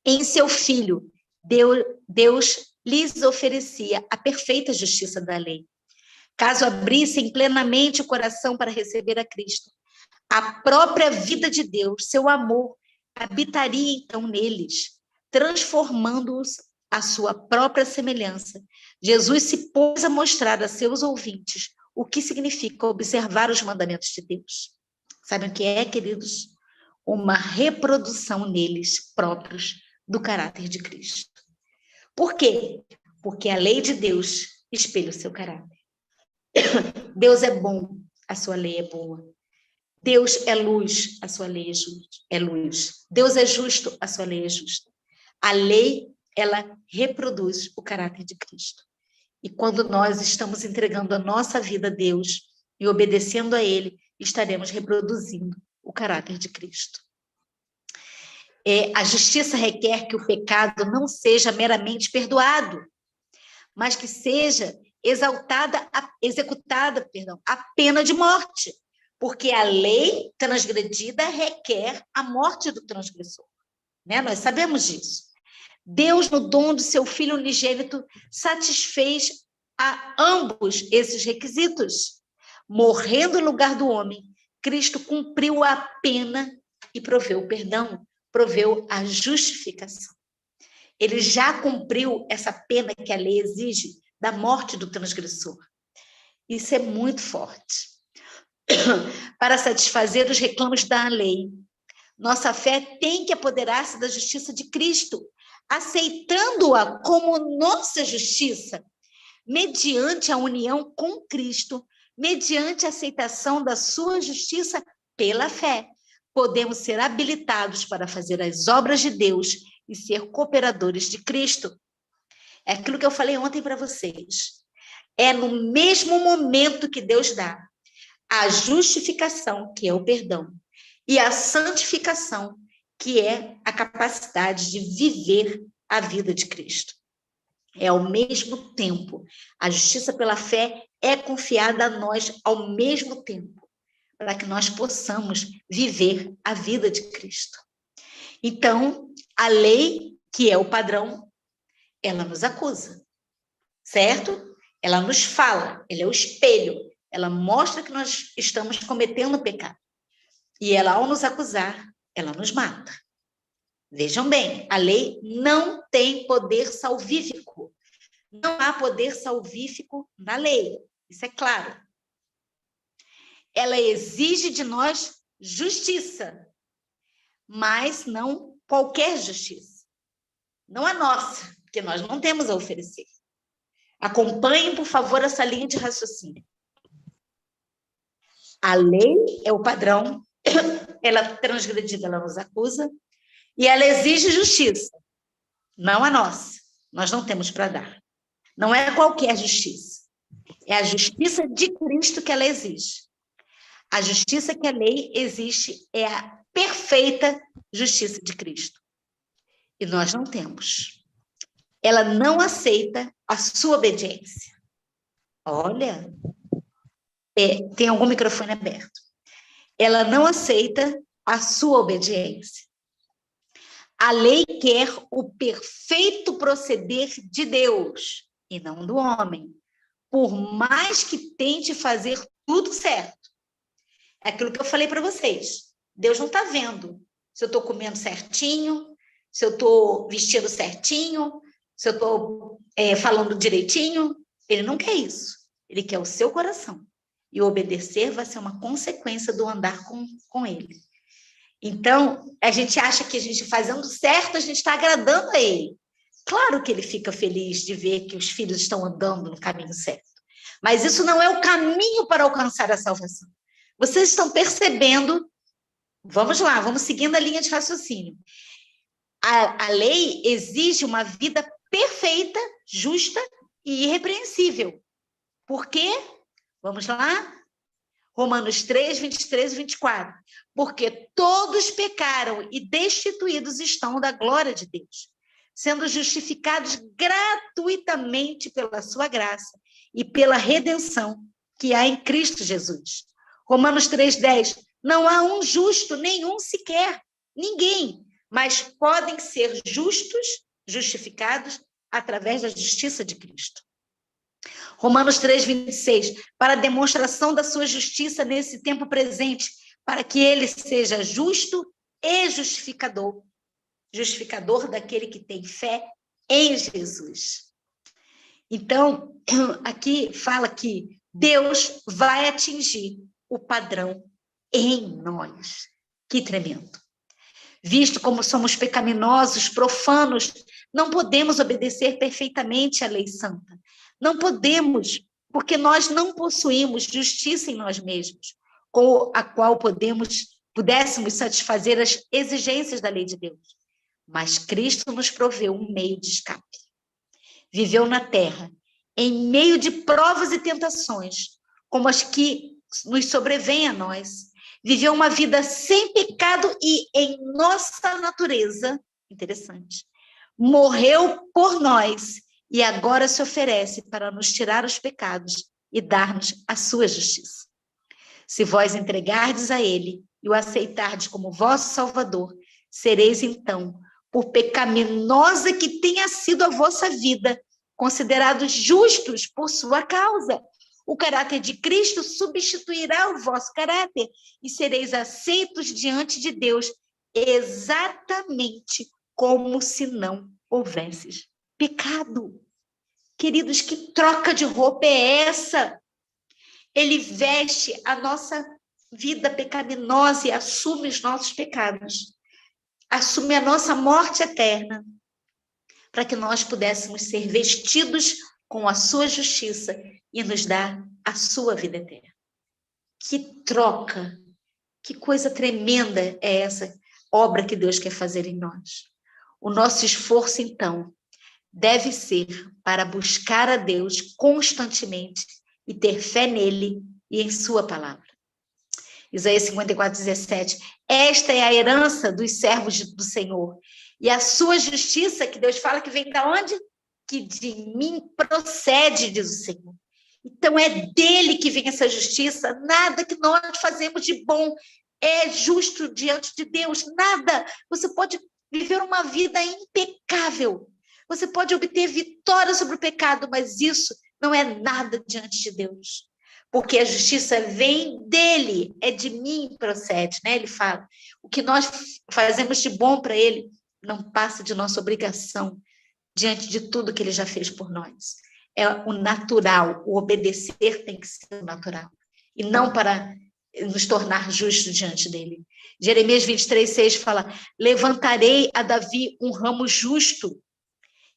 Em seu Filho, Deus lhes oferecia a perfeita justiça da lei. Caso abrissem plenamente o coração para receber a Cristo, a própria vida de Deus, seu amor, habitaria então neles, transformando-os à sua própria semelhança. Jesus se pôs a mostrar a seus ouvintes o que significa observar os mandamentos de Deus. Sabem o que é, queridos? Uma reprodução neles próprios do caráter de Cristo. Por quê? Porque a lei de Deus espelha o seu caráter. Deus é bom, a sua lei é boa. Deus é luz, a sua lei é luz. Deus é justo, a sua lei é justa. A lei, ela reproduz o caráter de Cristo. E quando nós estamos entregando a nossa vida a Deus e obedecendo a Ele, estaremos reproduzindo o caráter de Cristo. A justiça requer que o pecado não seja meramente perdoado, mas que seja executada a pena de morte, porque a lei transgredida requer a morte do transgressor. Né? Nós sabemos disso. Deus, no dom do seu Filho unigênito, satisfez a ambos esses requisitos. Morrendo em lugar do homem, Cristo cumpriu a pena e proveu o perdão, proveu a justificação. Ele já cumpriu essa pena que a lei exige da morte do transgressor. Isso é muito forte. Para satisfazer os reclamos da lei, nossa fé tem que apoderar-se da justiça de Cristo, aceitando-a como nossa justiça, mediante a união com Cristo, mediante a aceitação da sua justiça pela fé. Podemos ser habilitados para fazer as obras de Deus e ser cooperadores de Cristo. É aquilo que eu falei ontem para vocês. É no mesmo momento que Deus dá a justificação, que é o perdão, e a santificação, que é a capacidade de viver a vida de Cristo. É ao mesmo tempo. A justiça pela fé é confiada a nós ao mesmo tempo, para que nós possamos viver a vida de Cristo. Então, a lei, que é o padrão, ela nos acusa, certo? Ela nos fala, ela é o espelho, ela mostra que nós estamos cometendo pecado. E ela, ao nos acusar, ela nos mata. Vejam bem, a lei não tem poder salvífico. Não há poder salvífico na lei, isso é claro. Ela exige de nós justiça, mas não qualquer justiça. Não a nossa, porque nós não temos a oferecer. Acompanhem, por favor, essa linha de raciocínio. A lei é o padrão, ela transgredida, ela nos acusa, e ela exige justiça, não a nossa. Nós não temos para dar. Não é qualquer justiça. É a justiça de Cristo que ela exige. A justiça que a lei exige é a perfeita justiça de Cristo. E nós não temos. Ela não aceita a sua obediência. Olha, tem algum microfone aberto. Ela não aceita a sua obediência. A lei quer o perfeito proceder de Deus e não do homem, por mais que tente fazer tudo certo. É aquilo que eu falei para vocês. Deus não está vendo se eu estou comendo certinho, se eu estou vestindo certinho, se eu estou falando direitinho. Ele não quer isso. Ele quer o seu coração. E obedecer vai ser uma consequência do andar com ele. Então, a gente acha que a gente fazendo certo, a gente está agradando a ele. Claro que ele fica feliz de ver que os filhos estão andando no caminho certo. Mas isso não é o caminho para alcançar a salvação. Vocês estão percebendo? Vamos lá, vamos seguindo a linha de raciocínio. A lei exige uma vida perfeita, justa e irrepreensível. Por quê? Vamos lá? Romanos 3, 23 e 24. Porque todos pecaram e destituídos estão da glória de Deus, sendo justificados gratuitamente pela sua graça e pela redenção que há em Cristo Jesus. Romanos 3:10. Não há um justo, nenhum sequer, ninguém, mas podem ser justos, justificados através da justiça de Cristo. Romanos 3:26. Para a demonstração da sua justiça nesse tempo presente, para que ele seja justo e justificador daquele que tem fé em Jesus. Então, aqui fala que Deus vai atingir o padrão em nós. Que tremendo. Visto como somos pecaminosos, profanos, não podemos obedecer perfeitamente à lei santa. Não podemos, porque nós não possuímos justiça em nós mesmos, com a qual pudéssemos satisfazer as exigências da lei de Deus. Mas Cristo nos proveu um meio de escape. Viveu na terra, em meio de provas e tentações, como as que nos sobrevêm a nós. Viveu uma vida sem pecado e em nossa natureza, interessante, morreu por nós e agora se oferece para nos tirar os pecados e dar-nos a sua justiça. Se vós entregardes a ele e o aceitardes como vosso Salvador, sereis então, por pecaminosa que tenha sido a vossa vida, considerados justos por sua causa. O caráter de Cristo substituirá o vosso caráter e sereis aceitos diante de Deus exatamente como se não houvesses pecado. Queridos, que troca de roupa é essa? Ele veste a nossa vida pecaminosa e assume os nossos pecados. Assume a nossa morte eterna, para que nós pudéssemos ser vestidos com a sua justiça e nos dar a sua vida eterna. Que troca, que coisa tremenda é essa obra que Deus quer fazer em nós. O nosso esforço, então, deve ser para buscar a Deus constantemente e ter fé nele e em sua palavra. Isaías 54:17. Esta é a herança dos servos do Senhor. E a sua justiça, que Deus fala que vem de onde? Que de mim procede, diz o Senhor. Então é dele que vem essa justiça. Nada que nós fazemos de bom é justo diante de Deus. Nada. Você pode viver uma vida impecável. Você pode obter vitória sobre o pecado, mas isso não é nada diante de Deus. Porque a justiça vem dele, é de mim procede, né? Ele fala. O que nós fazemos de bom para ele não passa de nossa obrigação diante de tudo que ele já fez por nós. É o natural, o obedecer tem que ser o natural. E não para nos tornar justos diante dele. Jeremias 23:6 fala: levantarei a Davi um ramo justo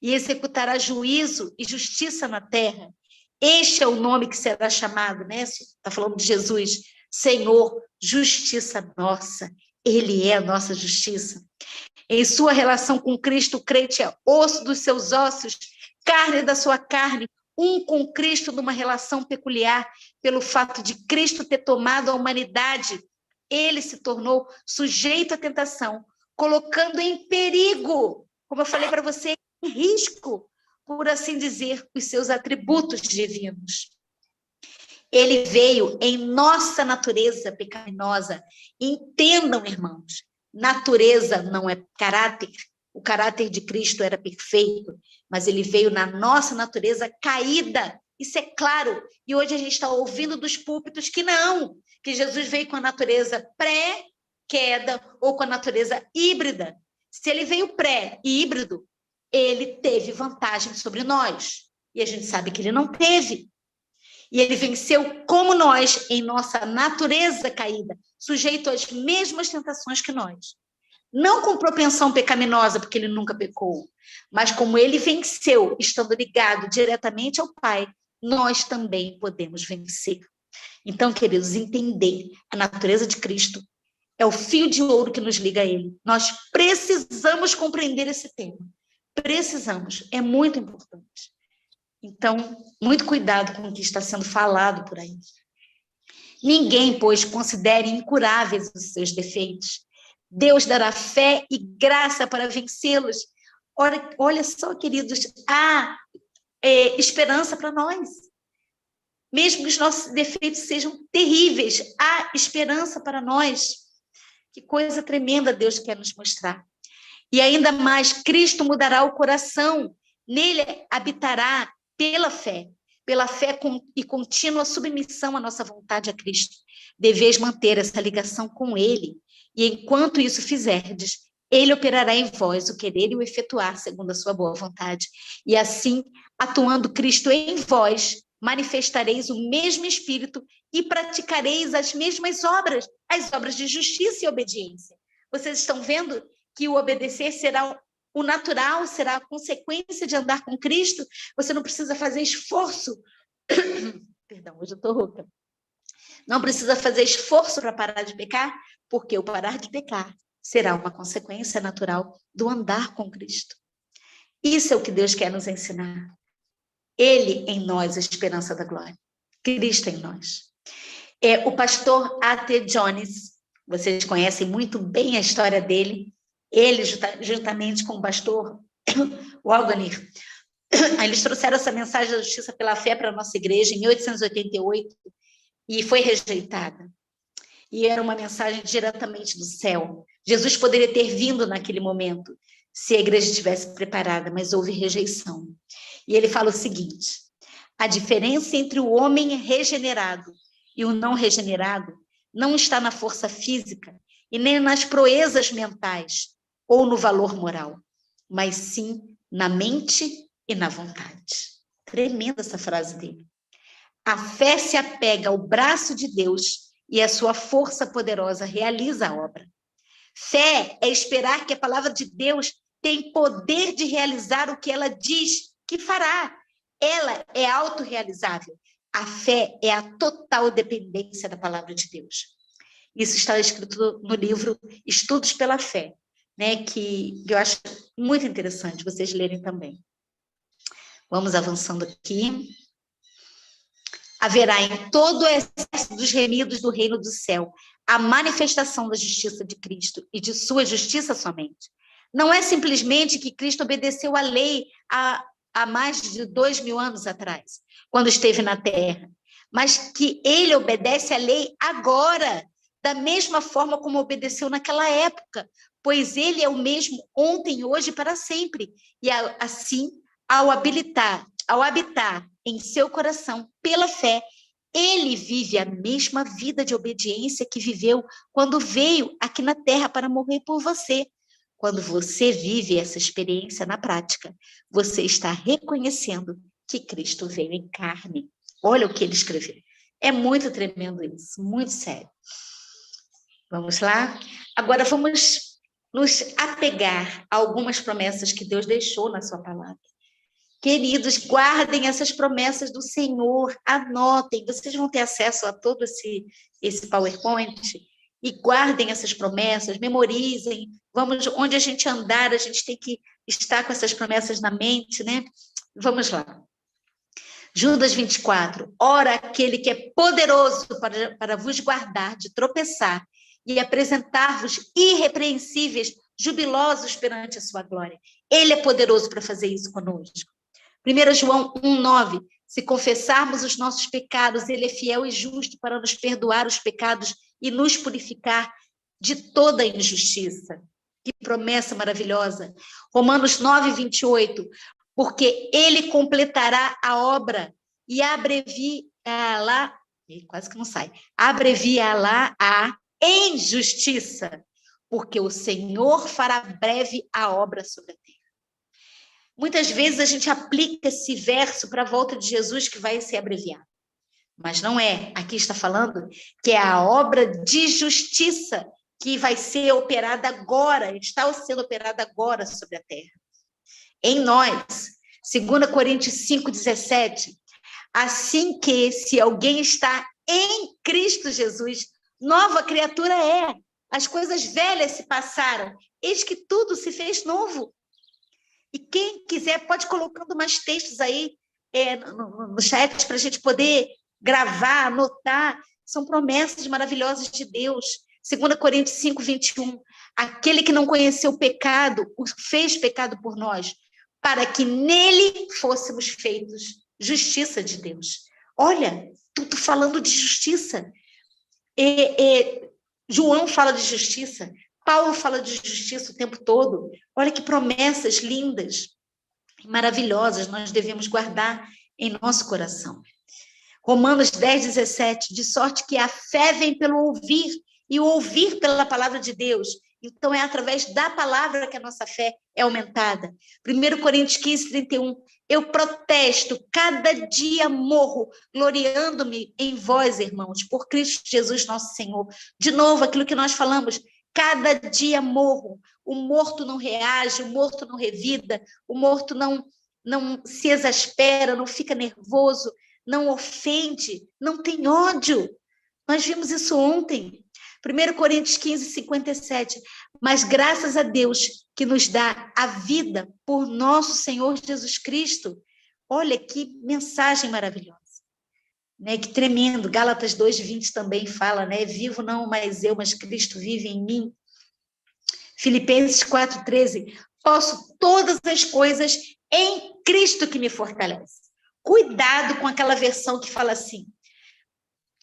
e executará juízo e justiça na terra. Este é o nome que será chamado, né? Está falando de Jesus, Senhor, justiça nossa. Ele é a nossa justiça. Em sua relação com Cristo, o crente é osso dos seus ossos, carne da sua carne, um com Cristo numa relação peculiar, pelo fato de Cristo ter tomado a humanidade. Ele se tornou sujeito à tentação, colocando em perigo, como eu falei para você, em risco, por assim dizer, os seus atributos divinos. Ele veio em nossa natureza pecaminosa. Entendam, irmãos, natureza não é caráter. O caráter de Cristo era perfeito, mas ele veio na nossa natureza caída. Isso é claro. E hoje a gente está ouvindo dos púlpitos que não, que Jesus veio com a natureza pré-queda ou com a natureza híbrida. Se ele veio pré e híbrido, ele teve vantagem sobre nós. E a gente sabe que ele não teve. E ele venceu como nós, em nossa natureza caída, sujeito às mesmas tentações que nós. Não com propensão pecaminosa, porque ele nunca pecou, mas como ele venceu, estando ligado diretamente ao Pai, nós também podemos vencer. Então, queridos, entender a natureza de Cristo é o fio de ouro que nos liga a ele. Nós precisamos compreender esse tema. Precisamos, é muito importante. Então, muito cuidado com o que está sendo falado por aí. Ninguém, pois, considere incuráveis os seus defeitos. Deus dará fé e graça para vencê-los. Olha só, queridos, há esperança para nós. Mesmo que os nossos defeitos sejam terríveis, há esperança para nós. Que coisa tremenda Deus quer nos mostrar. E ainda mais, Cristo mudará o coração. Nele habitará pela fé e contínua submissão à nossa vontade a Cristo. Deveis manter essa ligação com ele. E enquanto isso fizerdes, ele operará em vós o querer e o efetuar segundo a sua boa vontade. E assim, atuando Cristo em vós, manifestareis o mesmo Espírito e praticareis as mesmas obras, as obras de justiça e obediência. Vocês estão vendo que o obedecer será o natural, será a consequência de andar com Cristo? Você não precisa fazer esforço. Perdão, hoje eu estou rouca. Não precisa fazer esforço para parar de pecar, porque o parar de pecar será uma consequência natural do andar com Cristo. Isso é o que Deus quer nos ensinar. Ele em nós, a esperança da glória. Cristo em nós. O pastor A.T. Jones, vocês conhecem muito bem a história dele. Ele, juntamente com o pastor Wagner, Eles trouxeram essa mensagem da justiça pela fé para a nossa igreja em 1888 e foi rejeitada. E era uma mensagem diretamente do céu. Jesus poderia ter vindo naquele momento, se a igreja estivesse preparada, mas houve rejeição. E ele fala o seguinte: a diferença entre o homem regenerado e o não regenerado não está na força física e nem nas proezas mentais ou no valor moral, mas sim na mente e na vontade. Tremenda essa frase dele. A fé se apega ao braço de Deus e a sua força poderosa realiza a obra. Fé é esperar que a palavra de Deus tem poder de realizar o que ela diz que fará. Ela é autorrealizável. A fé é a total dependência da palavra de Deus. Isso está escrito no livro Estudos pela Fé, né, que eu acho muito interessante vocês lerem também. Vamos avançando aqui. Haverá em todo o exército dos remidos do reino do céu a manifestação da justiça de Cristo e de sua justiça somente. Não é simplesmente que Cristo obedeceu à lei há mais de 2000 anos atrás, quando esteve na terra, mas que ele obedece à lei agora, da mesma forma como obedeceu naquela época, pois ele é o mesmo ontem, hoje e para sempre. E assim, ao habitar em seu coração pela fé, ele vive a mesma vida de obediência que viveu quando veio aqui na terra para morrer por você. Quando você vive essa experiência na prática, você está reconhecendo que Cristo veio em carne. Olha o que ele escreveu. É muito tremendo isso, muito sério. Vamos lá? Agora vamos nos apegar a algumas promessas que Deus deixou na sua palavra. Queridos, guardem essas promessas do Senhor, anotem, vocês vão ter acesso a todo esse PowerPoint, e guardem essas promessas, memorizem, onde a gente andar, a gente tem que estar com essas promessas na mente, né? Vamos lá. Judas 24, ora aquele que é poderoso para vos guardar de tropeçar e apresentar-vos irrepreensíveis, jubilosos perante a sua glória. Ele é poderoso para fazer isso conosco. 1 João 1,9, se confessarmos os nossos pecados, ele é fiel e justo para nos perdoar os pecados e nos purificar de toda injustiça. Que promessa maravilhosa. Romanos 9,28, porque ele completará a obra e abreviará, quase que não sai, abreviará a injustiça, porque o Senhor fará breve a obra sobre a terra. Muitas vezes a gente aplica esse verso para a volta de Jesus que vai ser abreviado. Mas não é. Aqui está falando que é a obra de justiça que vai ser operada agora, está sendo operada agora sobre a terra. Em nós, 2 Coríntios 5,17, assim que se alguém está em Cristo Jesus, nova criatura é. As coisas velhas se passaram, eis que tudo se fez novo. E quem quiser pode colocando mais textos aí no chat para a gente poder gravar, anotar. São promessas maravilhosas de Deus. 2 Coríntios 5,21. Aquele que não conheceu o pecado, o fez pecado por nós, para que nele fôssemos feitos justiça de Deus. Olha, tudo falando de justiça. João fala de justiça. Paulo fala de justiça o tempo todo. Olha que promessas lindas e maravilhosas nós devemos guardar em nosso coração. Romanos 10,17, de sorte que a fé vem pelo ouvir, e o ouvir pela palavra de Deus. Então, é através da palavra que a nossa fé é aumentada. 1 Coríntios 15:31, eu protesto, cada dia morro, gloriando-me em vós, irmãos, por Cristo Jesus nosso Senhor. De novo, aquilo que nós falamos, cada dia morro. O morto não reage, o morto não revida, o morto não se exaspera, não fica nervoso, não ofende, não tem ódio. Nós vimos isso ontem. 1 Coríntios 15:57. Mas graças a Deus que nos dá a vida por nosso Senhor Jesus Cristo. Olha que mensagem maravilhosa. Né, que tremendo. Gálatas 2:20 também fala, né? Vivo não mais eu, mas Cristo vive em mim. Filipenses 4:13. Posso todas as coisas em Cristo que me fortalece. Cuidado com aquela versão que fala assim,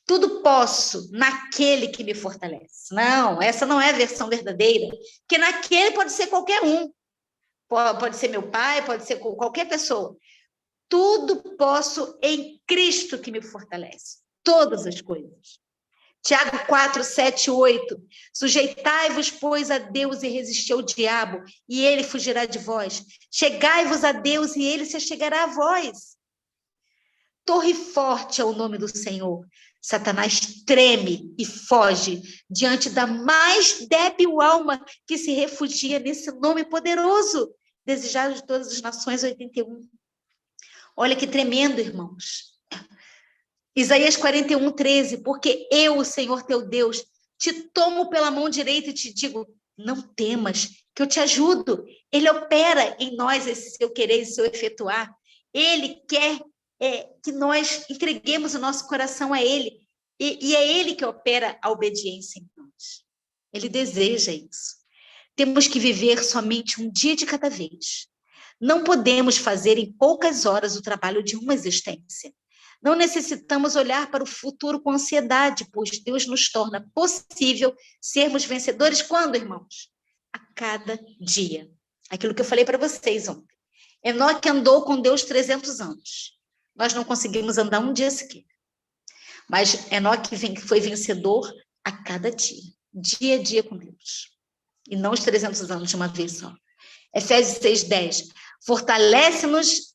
tudo posso naquele que me fortalece. Não, essa não é a versão verdadeira, porque naquele pode ser qualquer um. Pode ser meu pai, pode ser qualquer pessoa. Tudo posso em Cristo que me fortalece. Todas as coisas. Tiago 4, 7, 8. Sujeitai-vos, pois, a Deus e resisti ao diabo, e ele fugirá de vós. Chegai-vos a Deus e ele se achegará a vós. Torre forte é o nome do Senhor. Satanás treme e foge diante da mais débil alma que se refugia nesse nome poderoso. Desejado de todas as nações, 81. Olha que tremendo, irmãos. Isaías 41, 13. Porque eu, o Senhor teu Deus, te tomo pela mão direita e te digo, não temas, que eu te ajudo. Ele opera em nós esse seu querer e seu efetuar. Ele quer que nós entreguemos o nosso coração a ele. E é ele que opera a obediência em nós. Ele deseja isso. Temos que viver somente um dia de cada vez. Não podemos fazer em poucas horas o trabalho de uma existência. Não necessitamos olhar para o futuro com ansiedade, pois Deus nos torna possível sermos vencedores quando, irmãos? A cada dia. Aquilo que eu falei para vocês ontem. Enoque andou com Deus 300 anos. Nós não conseguimos andar um dia sequer. Mas Enoque foi vencedor a cada dia. Dia a dia com Deus. E não os 300 anos de uma vez só. Efésios 6:10.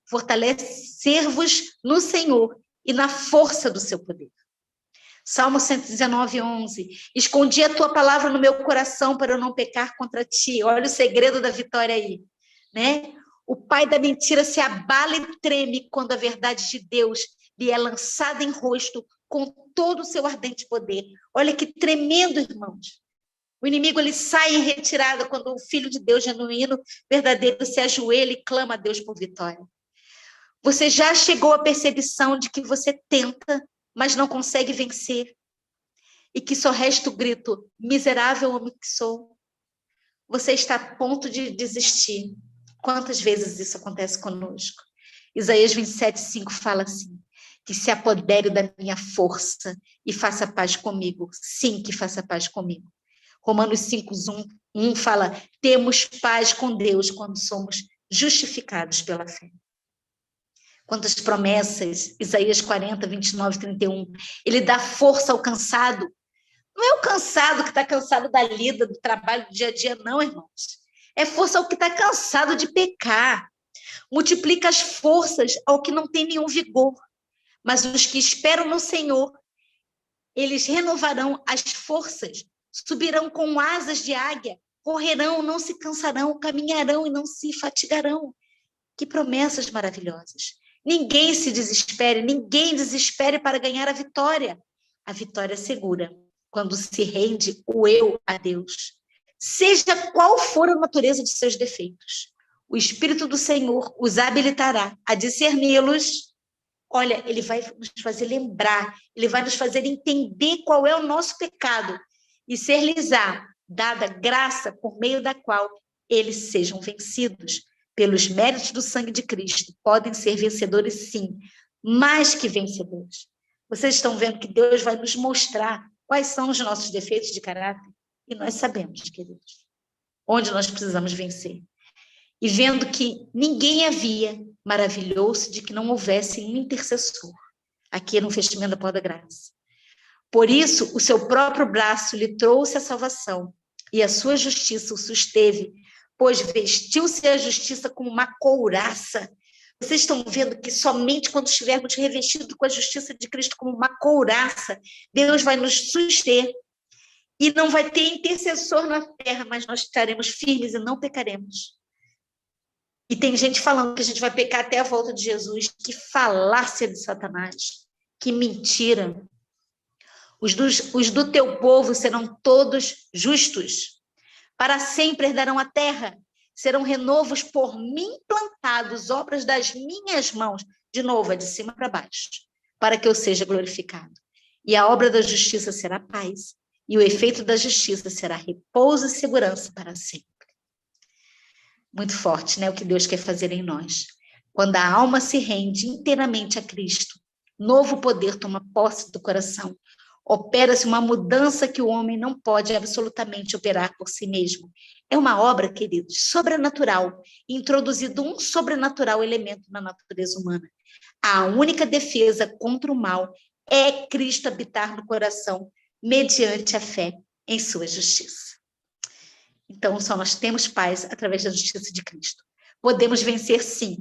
Fortalecer-vos no Senhor e na força do seu poder. Salmo 119:11. Escondi a tua palavra no meu coração para eu não pecar contra ti. Olha o segredo da vitória aí, né? O pai da mentira se abala e treme quando a verdade de Deus lhe é lançada em rosto com todo o seu ardente poder. Olha que tremendo, irmãos. O inimigo ele sai em retirada quando o Filho de Deus genuíno, verdadeiro, se ajoelha e clama a Deus por vitória. Você já chegou à percepção de que você tenta, mas não consegue vencer? E que só resta o grito, miserável homem que sou? Você está a ponto de desistir. Quantas vezes isso acontece conosco? Isaías 27:5 fala assim, que se apodere da minha força e faça paz comigo. Sim, que faça paz comigo. Romanos 5:1 fala, temos paz com Deus quando somos justificados pela fé. Quantas promessas, Isaías 40, 29, 31. Ele dá força ao cansado. Não é o cansado que está cansado da lida, do trabalho do dia a dia, não, irmãos. É força ao que está cansado de pecar. Multiplica as forças ao que não tem nenhum vigor. Mas os que esperam no Senhor, eles renovarão as forças, subirão com asas de águia, correrão, não se cansarão, caminharão e não se fatigarão. Que promessas maravilhosas. Ninguém se desespere, ninguém desespere para ganhar a vitória. A vitória é segura quando se rende o eu a Deus. Seja qual for a natureza de seus defeitos, o Espírito do Senhor os habilitará a discerni-los. Olha, ele vai nos fazer lembrar, ele vai nos fazer entender qual é o nosso pecado e ser-lhes-á dada graça por meio da qual eles sejam vencidos. Pelos méritos do sangue de Cristo, podem ser vencedores, sim, mais que vencedores. Vocês estão vendo que Deus vai nos mostrar quais são os nossos defeitos de caráter? E nós sabemos, queridos, onde nós precisamos vencer. E vendo que ninguém havia, maravilhou-se de que não houvesse um intercessor. Aqui no festimento da Porta da Graça. Por isso, o seu próprio braço lhe trouxe a salvação, e a sua justiça o susteve, pois vestiu-se a justiça como uma couraça. Vocês estão vendo que somente quando estivermos revestidos com a justiça de Cristo como uma couraça, Deus vai nos suster. E não vai ter intercessor na terra, mas nós estaremos firmes e não pecaremos. E tem gente falando que a gente vai pecar até a volta de Jesus. Que falácia de Satanás. Que mentira. Os do teu povo serão todos justos. Para sempre herdarão a terra. Serão renovos por mim plantados, obras das minhas mãos. De novo, é de cima para baixo. Para que eu seja glorificado. E a obra da justiça será paz. E o efeito da justiça será repouso e segurança para sempre. Muito forte, né? O que Deus quer fazer em nós. Quando a alma se rende inteiramente a Cristo, novo poder toma posse do coração. Opera-se uma mudança que o homem não pode absolutamente operar por si mesmo. É uma obra, queridos, sobrenatural, introduzido um sobrenatural elemento na natureza humana. A única defesa contra o mal é Cristo habitar no coração, mediante a fé em sua justiça. Então, só nós temos paz através da justiça de Cristo. Podemos vencer, sim.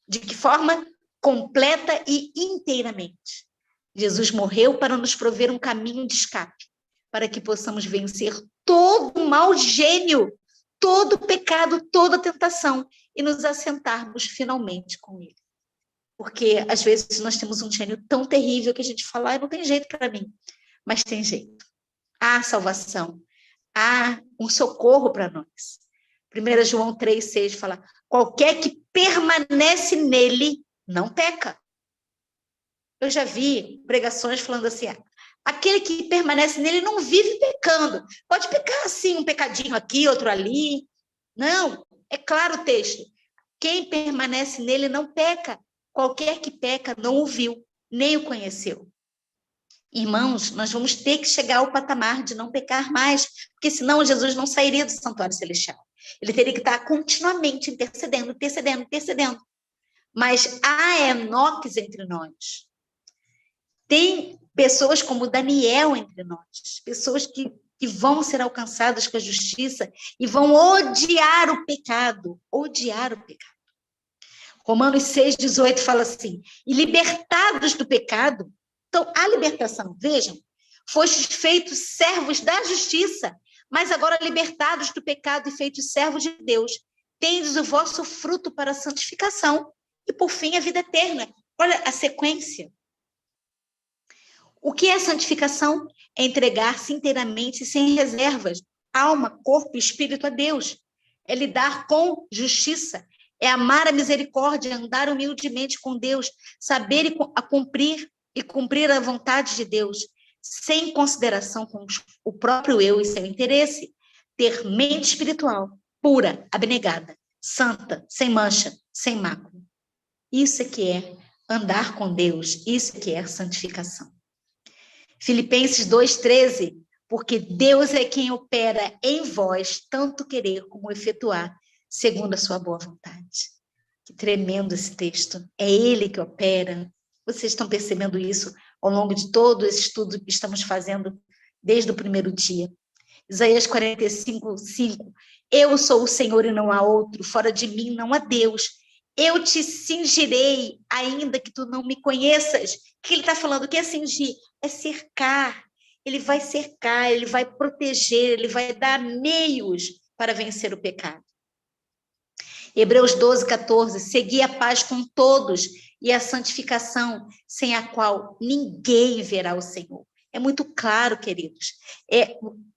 De que forma? Completa e inteiramente. Jesus morreu para nos prover um caminho de escape, para que possamos vencer todo o mau gênio, todo o pecado, toda a tentação, e nos assentarmos finalmente com ele. Porque, às vezes, nós temos um gênio tão terrível que a gente fala, não tem jeito para mim. Mas tem jeito. Há salvação. Há um socorro para nós. 1 João 3,6 fala, qualquer que permanece nele, não peca. Eu já vi pregações falando assim, aquele que permanece nele não vive pecando. Pode pecar, sim, um pecadinho aqui, outro ali. Não, é claro o texto. Quem permanece nele não peca. Qualquer que peca não o viu, nem o conheceu. Irmãos, nós vamos ter que chegar ao patamar de não pecar mais, porque senão Jesus não sairia do santuário celestial. Ele teria que estar continuamente intercedendo. Mas há Enoques entre nós. Tem pessoas como Daniel entre nós, pessoas que vão ser alcançadas com a justiça e vão odiar o pecado. Romanos 6,18 fala assim, e libertados do pecado, então a libertação, vejam, fostes feitos servos da justiça, mas agora libertados do pecado e feitos servos de Deus, tendes o vosso fruto para a santificação e por fim a vida eterna. Olha a sequência. O que é santificação? É entregar-se inteiramente, sem reservas, alma, corpo e espírito a Deus. É lidar com justiça, é amar a misericórdia, andar humildemente com Deus, saber cumprir a vontade de Deus, sem consideração com o próprio eu e seu interesse. Ter mente espiritual, pura, abnegada, santa, sem mancha, sem mácula. Isso é que é andar com Deus, isso é que é santificação. Filipenses 2,13, porque Deus é quem opera em vós, tanto querer como efetuar, segundo a sua boa vontade. Que tremendo esse texto. É Ele que opera. Vocês estão percebendo isso ao longo de todo esse estudo que estamos fazendo desde o primeiro dia. Isaías 45:5. Eu sou o Senhor e não há outro, fora de mim não há Deus. Eu te cingirei, ainda que tu não me conheças. O que ele está falando? O que é cingir? É cercar. Ele vai cercar, ele vai proteger, ele vai dar meios para vencer o pecado. Hebreus 12:14. Segui a paz com todos e a santificação, sem a qual ninguém verá o Senhor. É muito claro, queridos.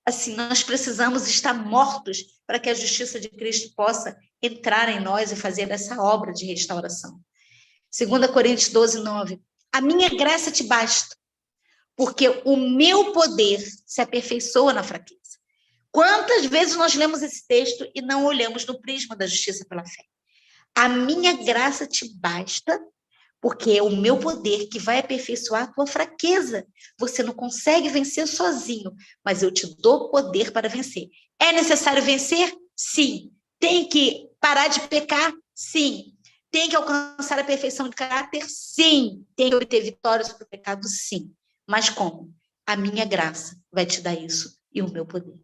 Assim, nós precisamos estar mortos para que a justiça de Cristo possa entrar em nós e fazer essa obra de restauração. 2 Coríntios 12:9. A minha graça te basta, porque o meu poder se aperfeiçoa na fraqueza. Quantas vezes nós lemos esse texto e não olhamos no prisma da justiça pela fé? A minha graça te basta, porque é o meu poder que vai aperfeiçoar a tua fraqueza. Você não consegue vencer sozinho, mas eu te dou poder para vencer. É necessário vencer? Sim. Tem que parar de pecar? Sim. Tem que alcançar a perfeição de caráter? Sim. Tem que obter vitória sobre o pecado? Sim. Mas como? A minha graça vai te dar isso e o meu poder.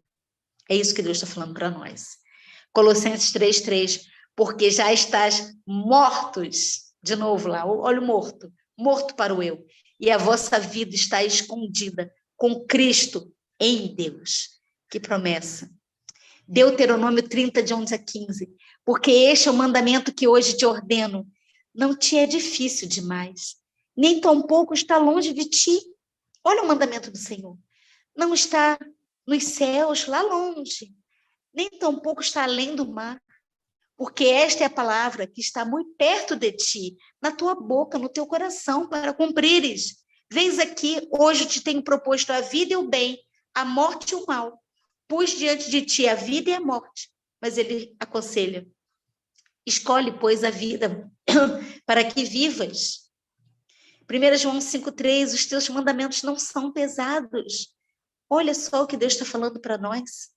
É isso que Deus está falando para nós. Colossenses 3:3. Porque já estás mortos. De novo lá, olha o morto. Morto para o eu. E a vossa vida está escondida com Cristo em Deus. Que promessa. Deuteronômio 30, de 11 a 15. Porque este é o mandamento que hoje te ordeno. Não te é difícil demais, nem tampouco está longe de ti. Olha o mandamento do Senhor. Não está nos céus, lá longe, nem tampouco está além do mar. Porque esta é a palavra que está muito perto de ti, na tua boca, no teu coração, para cumprires. Vens aqui, hoje te tenho proposto a vida e o bem, a morte e o mal. Pus diante de ti a vida e a morte. Mas ele aconselha, escolhe, pois, a vida para que vivas. 1 João 5,3, os teus mandamentos não são pesados. Olha só o que Deus está falando para nós.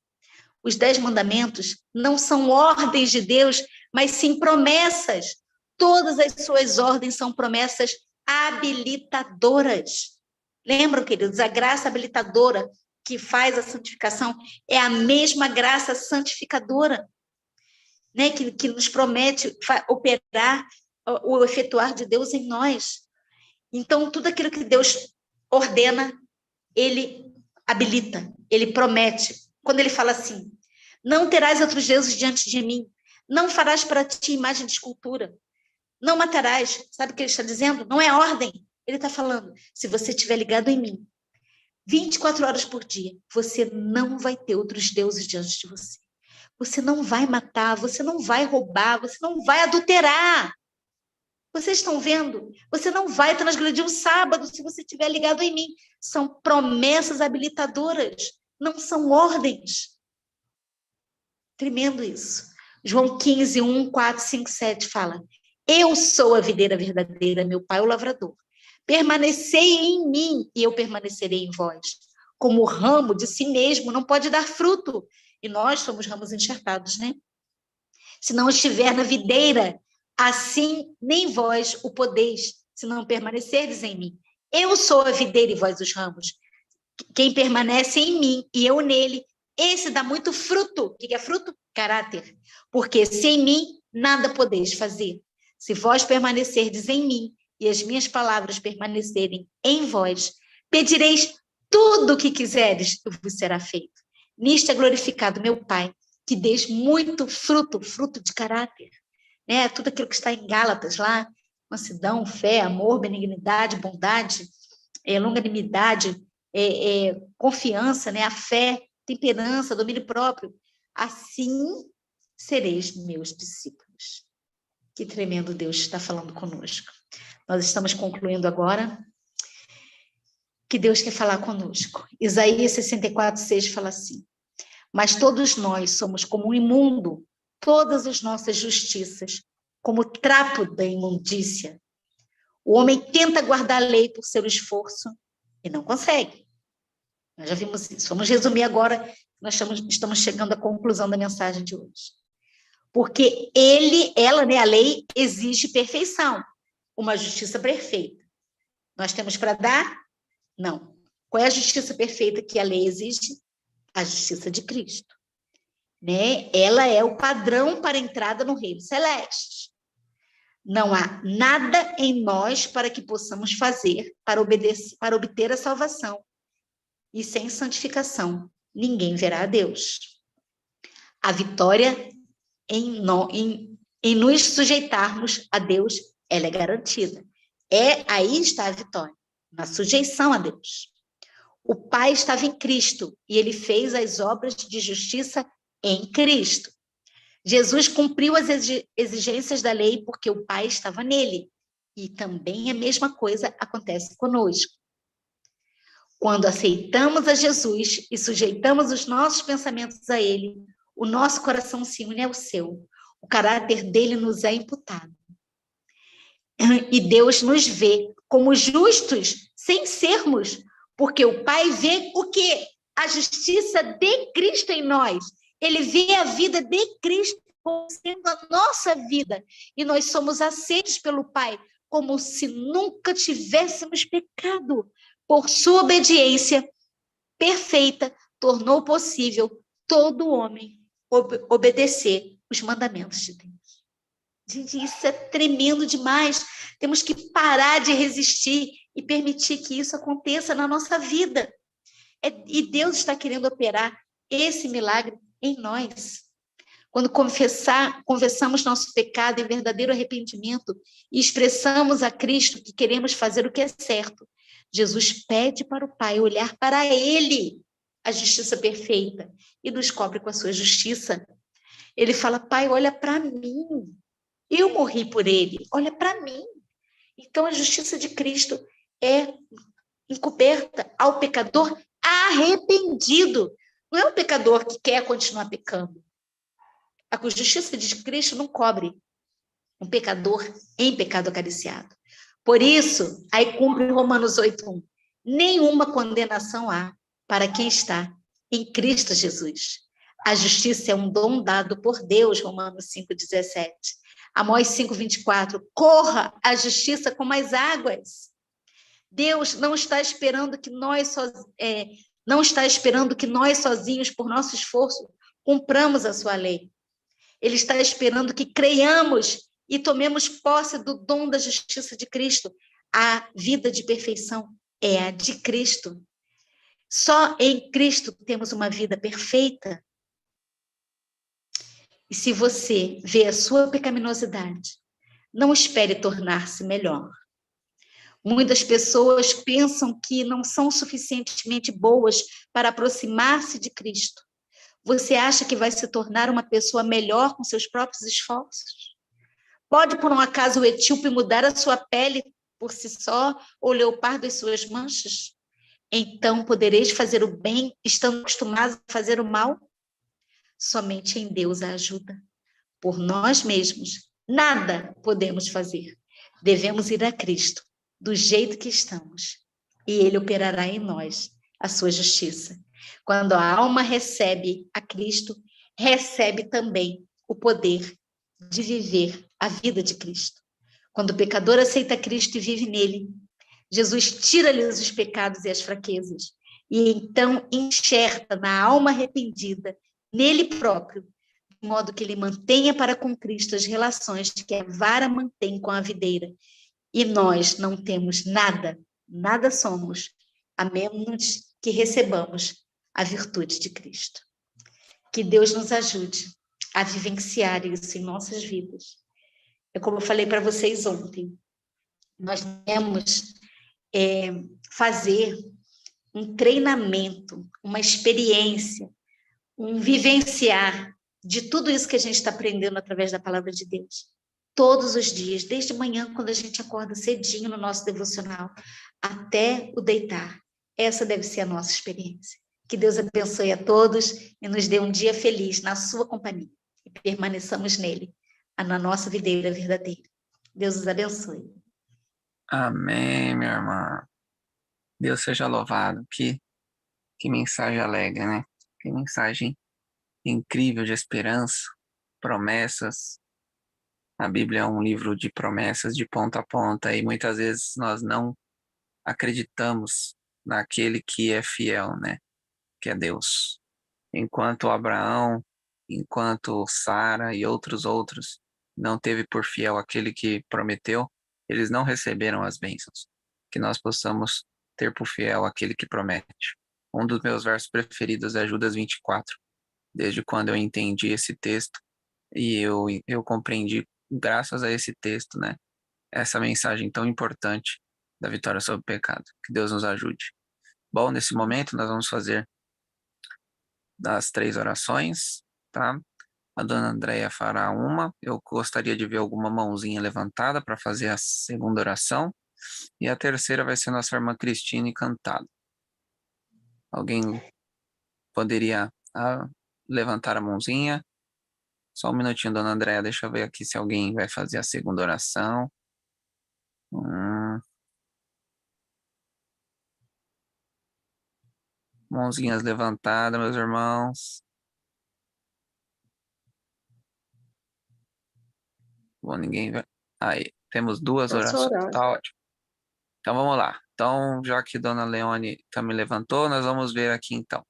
Os 10 mandamentos não são ordens de Deus, mas sim promessas. Todas as suas ordens são promessas habilitadoras. Lembram, queridos? A graça habilitadora que faz a santificação é a mesma graça santificadora, né? que nos promete operar o efetuar de Deus em nós. Então, tudo aquilo que Deus ordena, ele habilita, ele promete. Quando ele fala assim, não terás outros deuses diante de mim, não farás para ti imagem de escultura, não matarás. Sabe o que ele está dizendo? Não é ordem. Ele está falando, se você estiver ligado em mim, 24 horas por dia, você não vai ter outros deuses diante de você. Você não vai matar, você não vai roubar, você não vai adulterar. Vocês estão vendo? Você não vai transgredir o sábado se você estiver ligado em mim. São promessas habilitadoras, não são ordens. Tremendo isso. João 15, 1, 4, 5, 7 fala, eu sou a videira verdadeira, meu pai é o lavrador. Permanecei em mim e eu permanecerei em vós. Como o ramo de si mesmo não pode dar fruto, e nós somos ramos enxertados, né? Se não estiver na videira, assim nem vós o podeis, se não permanecerdes em mim. Eu sou a videira e vós os ramos. Quem permanece em mim e eu nele, esse dá muito fruto. O que é fruto? Caráter. Porque sem mim nada podeis fazer. Se vós permanecerdes em mim e as minhas palavras permanecerem em vós, pedireis tudo o que quiseres e vos será feito. Nisto é glorificado meu Pai, que deis muito fruto, fruto de caráter. Né? Tudo aquilo que está em Gálatas lá, mansidão, fé, amor, benignidade, bondade, longanimidade, confiança, né? A fé, temperança, domínio próprio. Assim sereis meus discípulos. Que tremendo Deus está falando conosco. Nós estamos concluindo agora que Deus quer falar conosco. Isaías 64, 6 fala assim, mas todos nós somos como um imundo, todas as nossas justiças, como trapo da imundícia. O homem tenta guardar a lei por seu esforço e não consegue. Nós já vimos isso. Vamos resumir agora, nós estamos chegando à conclusão da mensagem de hoje. Porque ela, né, a lei, exige perfeição, uma justiça perfeita. Nós temos para dar? Não. Qual é a justiça perfeita que a lei exige? A justiça de Cristo. Né? Ela é o padrão para a entrada no reino celeste. Não há nada em nós para que possamos fazer para obter a salvação. E sem santificação, ninguém verá a Deus. A vitória em nos sujeitarmos a Deus, ela é garantida. Aí está a vitória, na sujeição a Deus. O Pai estava em Cristo e ele fez as obras de justiça em Cristo. Jesus cumpriu as exigências da lei porque o Pai estava nele. E também a mesma coisa acontece conosco. Quando aceitamos a Jesus e sujeitamos os nossos pensamentos a ele, o nosso coração se une ao seu. O caráter dele nos é imputado. E Deus nos vê como justos sem sermos, porque o Pai vê o quê? A justiça de Cristo em nós. Ele vê a vida de Cristo como sendo a nossa vida. E nós somos aceitos pelo Pai como se nunca tivéssemos pecado. Por sua obediência perfeita, tornou possível todo homem obedecer os mandamentos de Deus. Gente, isso é tremendo demais. Temos que parar de resistir e permitir que isso aconteça na nossa vida. E Deus está querendo operar esse milagre em nós. Quando confessamos nosso pecado em verdadeiro arrependimento e expressamos a Cristo que queremos fazer o que é certo, Jesus pede para o Pai olhar para ele, a justiça perfeita, e nos cobre com a sua justiça. Ele fala, Pai, olha para mim. Eu morri por ele, olha para mim. Então, a justiça de Cristo é encoberta ao pecador arrependido. Não é o pecador que quer continuar pecando. A justiça de Cristo não cobre um pecador em pecado acariciado. Por isso, aí cumpre Romanos 8:1. Nenhuma condenação há para quem está em Cristo Jesus. A justiça é um dom dado por Deus, Romanos 5:17. Amós 5:24. Corra a justiça como as águas. Deus não está esperando que não está esperando que nós sozinhos, por nosso esforço, cumpramos a sua lei. Ele está esperando que creiamos e tomemos posse do dom da justiça de Cristo. A vida de perfeição é a de Cristo. Só em Cristo temos uma vida perfeita. E se você vê a sua pecaminosidade, não espere tornar-se melhor. Muitas pessoas pensam que não são suficientemente boas para aproximar-se de Cristo. Você acha que vai se tornar uma pessoa melhor com seus próprios esforços? Pode, por um acaso, o etíope mudar a sua pele por si só, ou o leopardo as suas manchas? Então podereis fazer o bem, estando acostumados a fazer o mal? Somente em Deus a ajuda. Por nós mesmos, nada podemos fazer. Devemos ir a Cristo, do jeito que estamos, e Ele operará em nós a sua justiça. Quando a alma recebe a Cristo, recebe também o poder de viver a vida de Cristo. Quando o pecador aceita Cristo e vive nele, Jesus tira-lhes os pecados e as fraquezas, e então enxerta na alma arrependida, nele próprio, de modo que ele mantenha para com Cristo as relações que a vara mantém com a videira. E nós não temos nada, nada somos, a menos que recebamos a virtude de Cristo. Que Deus nos ajude a vivenciar isso em nossas vidas. É como eu falei para vocês ontem, nós devemos fazer um treinamento, uma experiência, um vivenciar de tudo isso que a gente está aprendendo através da palavra de Deus. Todos os dias, desde manhã, quando a gente acorda cedinho no nosso devocional, até o deitar. Essa deve ser a nossa experiência. Que Deus abençoe a todos e nos dê um dia feliz na sua companhia. E permaneçamos nele, na nossa videira verdadeira. Deus os abençoe. Amém, minha irmã. Deus seja louvado. Que mensagem alegre, né? Que mensagem incrível de esperança, promessas. A Bíblia é um livro de promessas de ponta a ponta e muitas vezes nós não acreditamos naquele que é fiel, né? Que é Deus. Enquanto Abraão, enquanto Sara e outros não teve por fiel aquele que prometeu, eles não receberam as bênçãos. Que nós possamos ter por fiel aquele que promete. Um dos meus versos preferidos é Judas 24. Desde quando eu entendi esse texto e eu compreendi, graças a esse texto, né? Essa mensagem tão importante da vitória sobre o pecado. Que Deus nos ajude. Bom, nesse momento nós vamos fazer das 3 orações, tá? A dona Andréia fará uma. Eu gostaria de ver alguma mãozinha levantada para fazer a segunda oração. E a terceira vai ser nossa irmã Cristine cantado. Alguém poderia levantar a mãozinha? Só um minutinho, dona Andréia, deixa eu ver aqui se alguém vai fazer a segunda oração. Mãozinhas levantadas, meus irmãos. Bom, ninguém vai. Aí, temos 2 Posso orações. orar? Tá ótimo. Então vamos lá. Então, já que Dona Leone também levantou, nós vamos ver aqui então.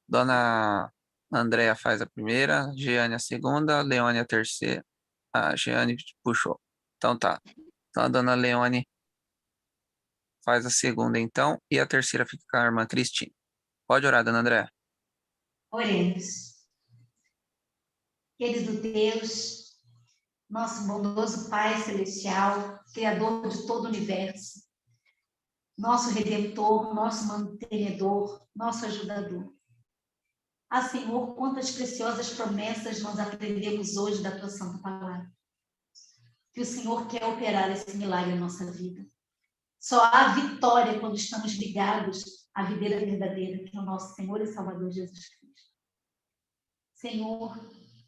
Dona Andréia faz a primeira, Jeane a segunda, Leone a terceira. A Jeane puxou. Então tá. Então a Dona Leone faz a segunda então, e a terceira fica com a irmã Cristina. Pode orar, Dona Andréia. Oremos. Querido Deus, nosso bondoso Pai Celestial, Criador de todo o universo, nosso Redentor, nosso mantenedor, nosso ajudador. Senhor, quantas preciosas promessas nós aprendemos hoje da Tua Santa Palavra. Que o Senhor quer operar esse milagre na nossa vida. Só há vitória quando estamos ligados à videira verdadeira, que é o nosso Senhor e Salvador Jesus Cristo. Senhor,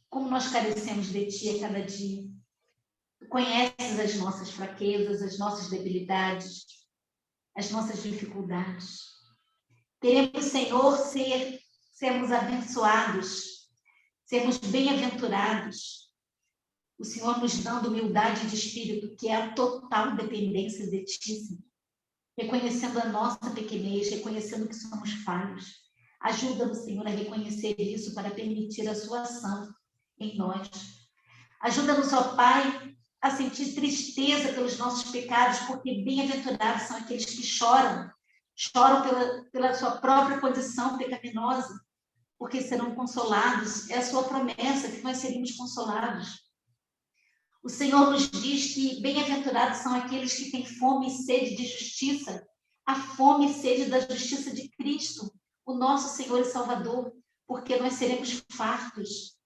como nós carecemos de Ti a cada dia. Tu conheces as nossas fraquezas, as nossas debilidades, as nossas dificuldades. Queremos, Senhor, sermos abençoados, sermos bem-aventurados. O Senhor nos dando humildade de espírito, que é a total dependência de Ti, Senhor. Reconhecendo a nossa pequenez, reconhecendo que somos falhos. Ajuda-nos, Senhor, a reconhecer isso para permitir a Sua ação em nós. Ajuda-nos, ó Pai, a sentir tristeza pelos nossos pecados, porque bem-aventurados são aqueles que choram pela sua própria condição pecaminosa, porque serão consolados. É a sua promessa que nós seremos consolados. O Senhor nos diz que bem-aventurados são aqueles que têm fome e sede de justiça, a fome e sede da justiça de Cristo, o nosso Senhor e Salvador, porque nós seremos fartos.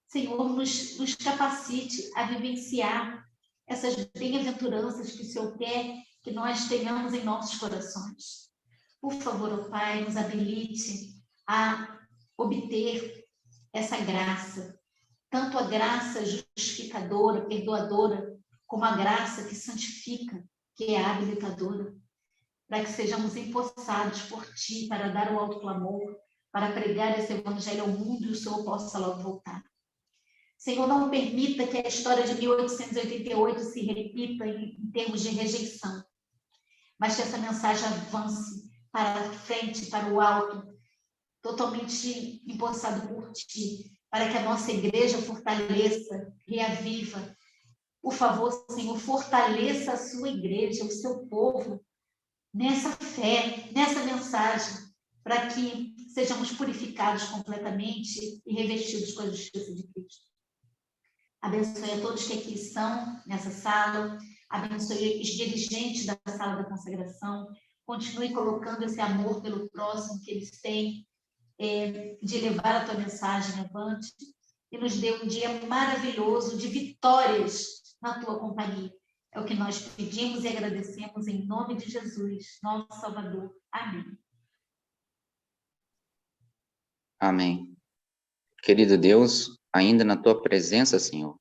Senhor, nos capacite a vivenciar essas bem-aventuranças que o Senhor quer que nós tenhamos em nossos corações. Por favor, ó Pai, nos habilite a obter essa graça, tanto a graça justificadora, perdoadora, como a graça que santifica, que é habilitadora, para que sejamos empossados por Ti, para dar o alto clamor, para pregar esse evangelho ao mundo e o Senhor possa logo voltar. Senhor, não permita que a história de 1888 se repita em termos de rejeição, mas que essa mensagem avance para a frente, para o alto, totalmente empossado por Ti, para que a nossa igreja fortaleça, reaviva. Por favor, Senhor, fortaleça a sua igreja, o seu povo, nessa fé, nessa mensagem, para que sejamos purificados completamente e revestidos com a justiça de Cristo. Abençoe a todos que aqui estão nessa sala, abençoe os dirigentes da sala da consagração, continue colocando esse amor pelo próximo que eles têm, de levar a tua mensagem avante, e nos dê um dia maravilhoso de vitórias na tua companhia. É o que nós pedimos e agradecemos em nome de Jesus, nosso Salvador. Amém. Amém. Querido Deus, ainda na tua presença, Senhor,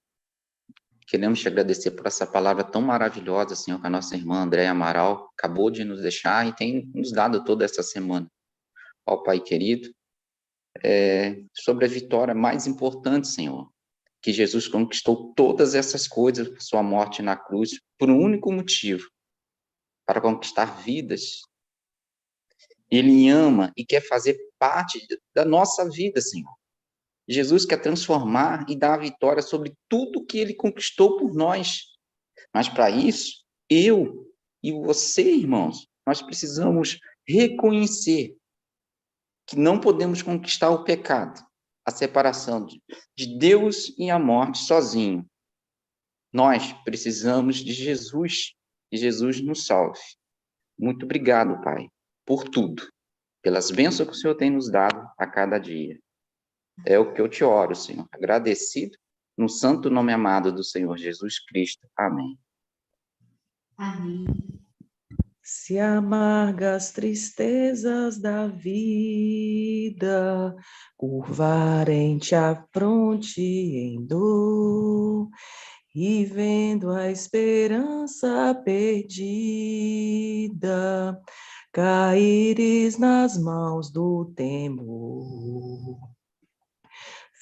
queremos te agradecer por essa palavra tão maravilhosa, Senhor, que a nossa irmã Andréia Amaral acabou de nos deixar e tem nos dado toda essa semana. Ó Pai querido, sobre a vitória mais importante, Senhor, que Jesus conquistou todas essas coisas por sua morte na cruz, por um único motivo, para conquistar vidas. Ele ama e quer fazer parte da nossa vida, Senhor. Jesus quer transformar e dar a vitória sobre tudo que ele conquistou por nós. Mas para isso, eu e você, irmãos, nós precisamos reconhecer que não podemos conquistar o pecado, a separação de Deus e a morte sozinho. Nós precisamos de Jesus, e Jesus nos salve. Muito obrigado, Pai, por tudo, pelas bênçãos que o Senhor tem nos dado a cada dia. É o que eu te oro, Senhor, agradecido, no santo nome amado do Senhor Jesus Cristo. Amém. Amém. Se amargas tristezas da vida curvarem-te a fronte em dor, e vendo a esperança perdida, caíres nas mãos do temor.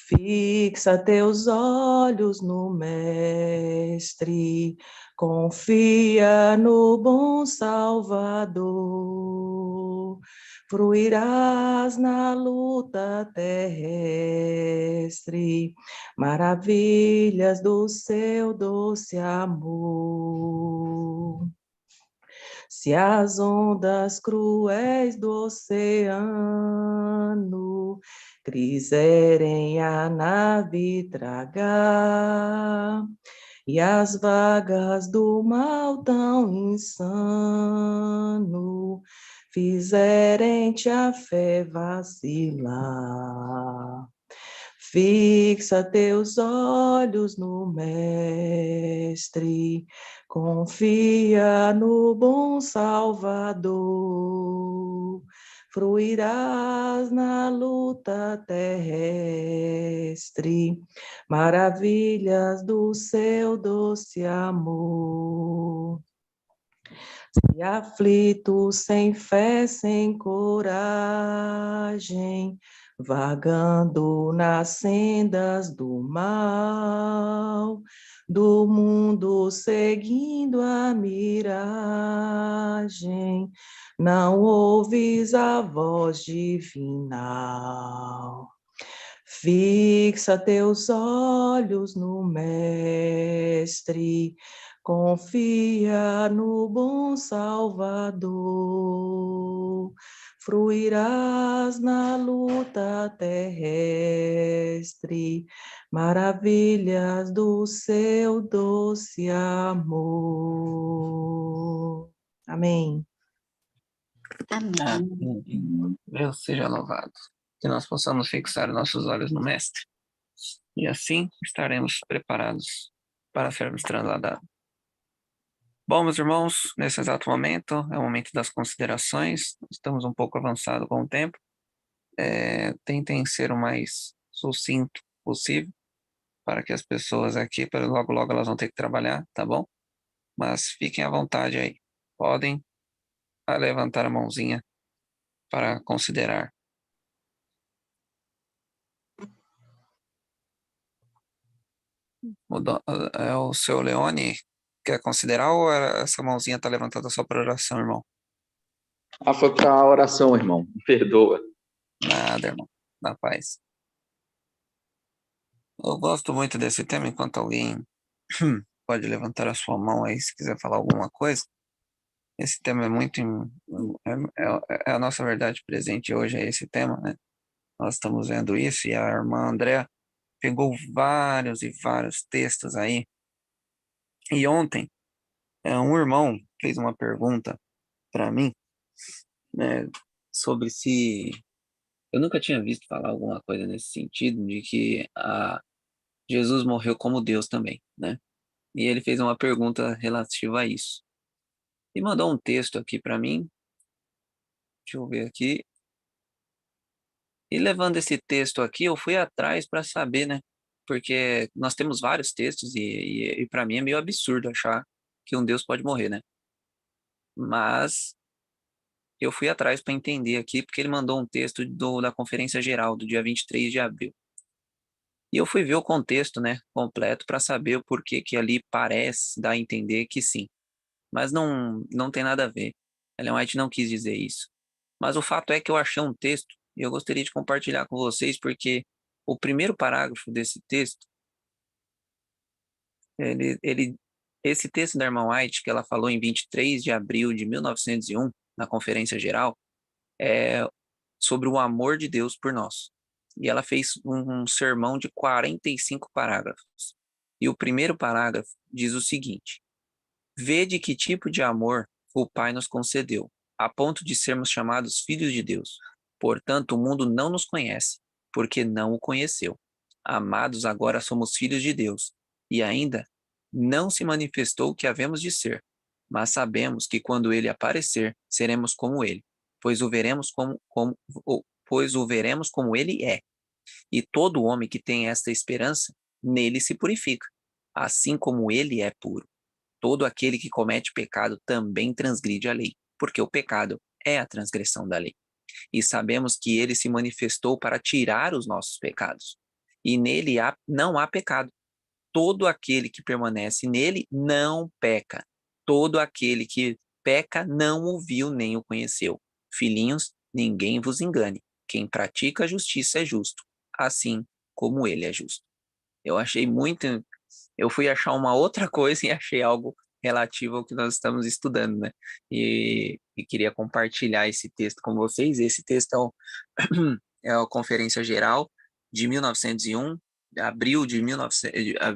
Fixa teus olhos no Mestre, confia no bom Salvador, fruirás na luta terrestre, maravilhas do seu doce amor. Se as ondas cruéis do oceano quiserem a nave tragar, e as vagas do mal tão insano fizerem-te a fé vacilar. Fixa teus olhos no Mestre, confia no bom Salvador, fruirás na luta terrestre, maravilhas do seu doce amor. Se aflito, sem fé, sem coragem, vagando nas sendas do mal, do mundo seguindo a miragem, não ouves a voz divinal. Fixa teus olhos no Mestre, confia no bom Salvador, fruirás na luta terrestre, maravilhas do seu doce amor. Amém. Amém. Deus seja louvado. Que nós possamos fixar nossos olhos no Mestre. E assim estaremos preparados para sermos transladados. Bom, meus irmãos, nesse exato momento, é o momento das considerações. Estamos um pouco avançados com o tempo. Tentem ser o mais sucinto possível, para que as pessoas aqui, logo logo elas vão ter que trabalhar, tá bom? Mas fiquem à vontade aí. Podem levantar a mãozinha para considerar. É o seu Leone quer considerar ou essa mãozinha está levantada só para oração, irmão? Foi para a oração, irmão. Me perdoa. Nada, irmão. Na paz. Eu gosto muito desse tema, enquanto alguém pode levantar a sua mão aí se quiser falar alguma coisa. Esse tema é muito... É a nossa verdade presente hoje, é esse tema, né? Nós estamos vendo isso e a irmã Andréa pegou vários e vários textos aí. E ontem, um irmão fez uma pergunta para mim, né, sobre se... Eu nunca tinha visto falar alguma coisa nesse sentido, de que Jesus morreu como Deus também, né? E ele fez uma pergunta relativa a isso. E mandou um texto aqui para mim. Deixa eu ver aqui. E levando esse texto aqui, eu fui atrás para saber, né? Porque nós temos vários textos e para mim é meio absurdo achar que um Deus pode morrer, né? Mas eu fui atrás para entender aqui, porque ele mandou um texto da Conferência Geral, do dia 23 de abril. E eu fui ver o contexto, né, completo para saber o porquê que ali parece dar a entender que sim. Mas não tem nada a ver. Ellen White não quis dizer isso. Mas o fato é que eu achei um texto e eu gostaria de compartilhar com vocês, porque o primeiro parágrafo desse texto, esse texto da irmã White, que ela falou em 23 de abril de 1901, na Conferência Geral, é sobre o amor de Deus por nós. E ela fez um sermão de 45 parágrafos. E o primeiro parágrafo diz o seguinte: vede que tipo de amor o Pai nos concedeu, a ponto de sermos chamados filhos de Deus. Portanto, o mundo não nos conhece, porque não o conheceu. Amados, agora somos filhos de Deus, e ainda não se manifestou o que havemos de ser, mas sabemos que quando ele aparecer, seremos como ele, pois o veremos como ele é. E todo homem que tem esta esperança, nele se purifica, assim como ele é puro. Todo aquele que comete pecado também transgride a lei, porque o pecado é a transgressão da lei. E sabemos que ele se manifestou para tirar os nossos pecados. E nele não há pecado. Todo aquele que permanece nele não peca. Todo aquele que peca não o viu nem o conheceu. Filhinhos, ninguém vos engane. Quem pratica a justiça é justo, assim como ele é justo. Eu achei muito... Eu fui achar uma outra coisa e achei algo relativo ao que nós estamos estudando, né? E queria compartilhar esse texto com vocês. Esse texto é a Conferência Geral de 1901,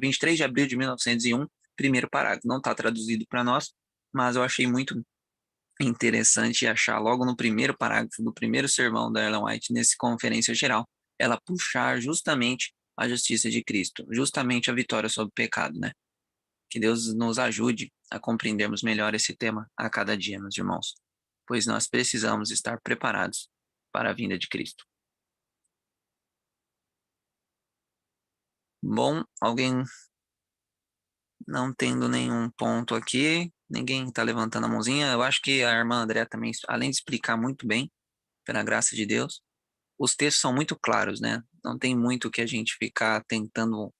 23 de abril de 1901, primeiro parágrafo. Não está traduzido para nós, mas eu achei muito interessante achar logo no primeiro parágrafo do primeiro sermão da Ellen White, nesse Conferência Geral, ela puxar justamente a justiça de Cristo, justamente a vitória sobre o pecado, né? Que Deus nos ajude a compreendermos melhor esse tema a cada dia, meus irmãos, pois nós precisamos estar preparados para a vinda de Cristo. Bom, alguém não tendo nenhum ponto aqui, ninguém está levantando a mãozinha. Eu acho que a irmã André também, além de explicar muito bem, pela graça de Deus, os textos são muito claros, né? Não tem muito que a gente ficar tentando,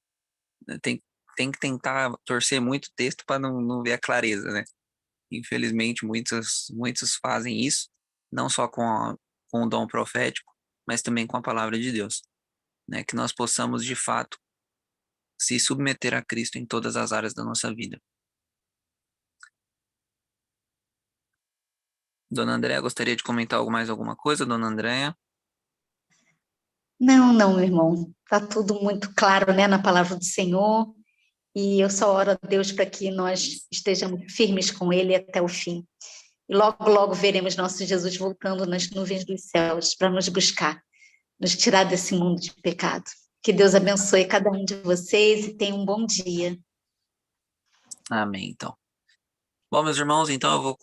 tem, tem que tentar torcer muito o texto para não ver a clareza, né? Infelizmente, muitos fazem isso, não só com o dom profético, mas também com a palavra de Deus, né? Que nós possamos, de fato, se submeter a Cristo em todas as áreas da nossa vida. Dona Andréa, gostaria de comentar mais alguma coisa, Dona Andréa? Não, não, meu irmão. Está tudo muito claro, né, na palavra do Senhor. E eu só oro a Deus para que nós estejamos firmes com Ele até o fim. E logo, logo veremos nosso Jesus voltando nas nuvens dos céus para nos buscar, nos tirar desse mundo de pecado. Que Deus abençoe cada um de vocês e tenha um bom dia. Amém, então. Bom, meus irmãos, então eu vou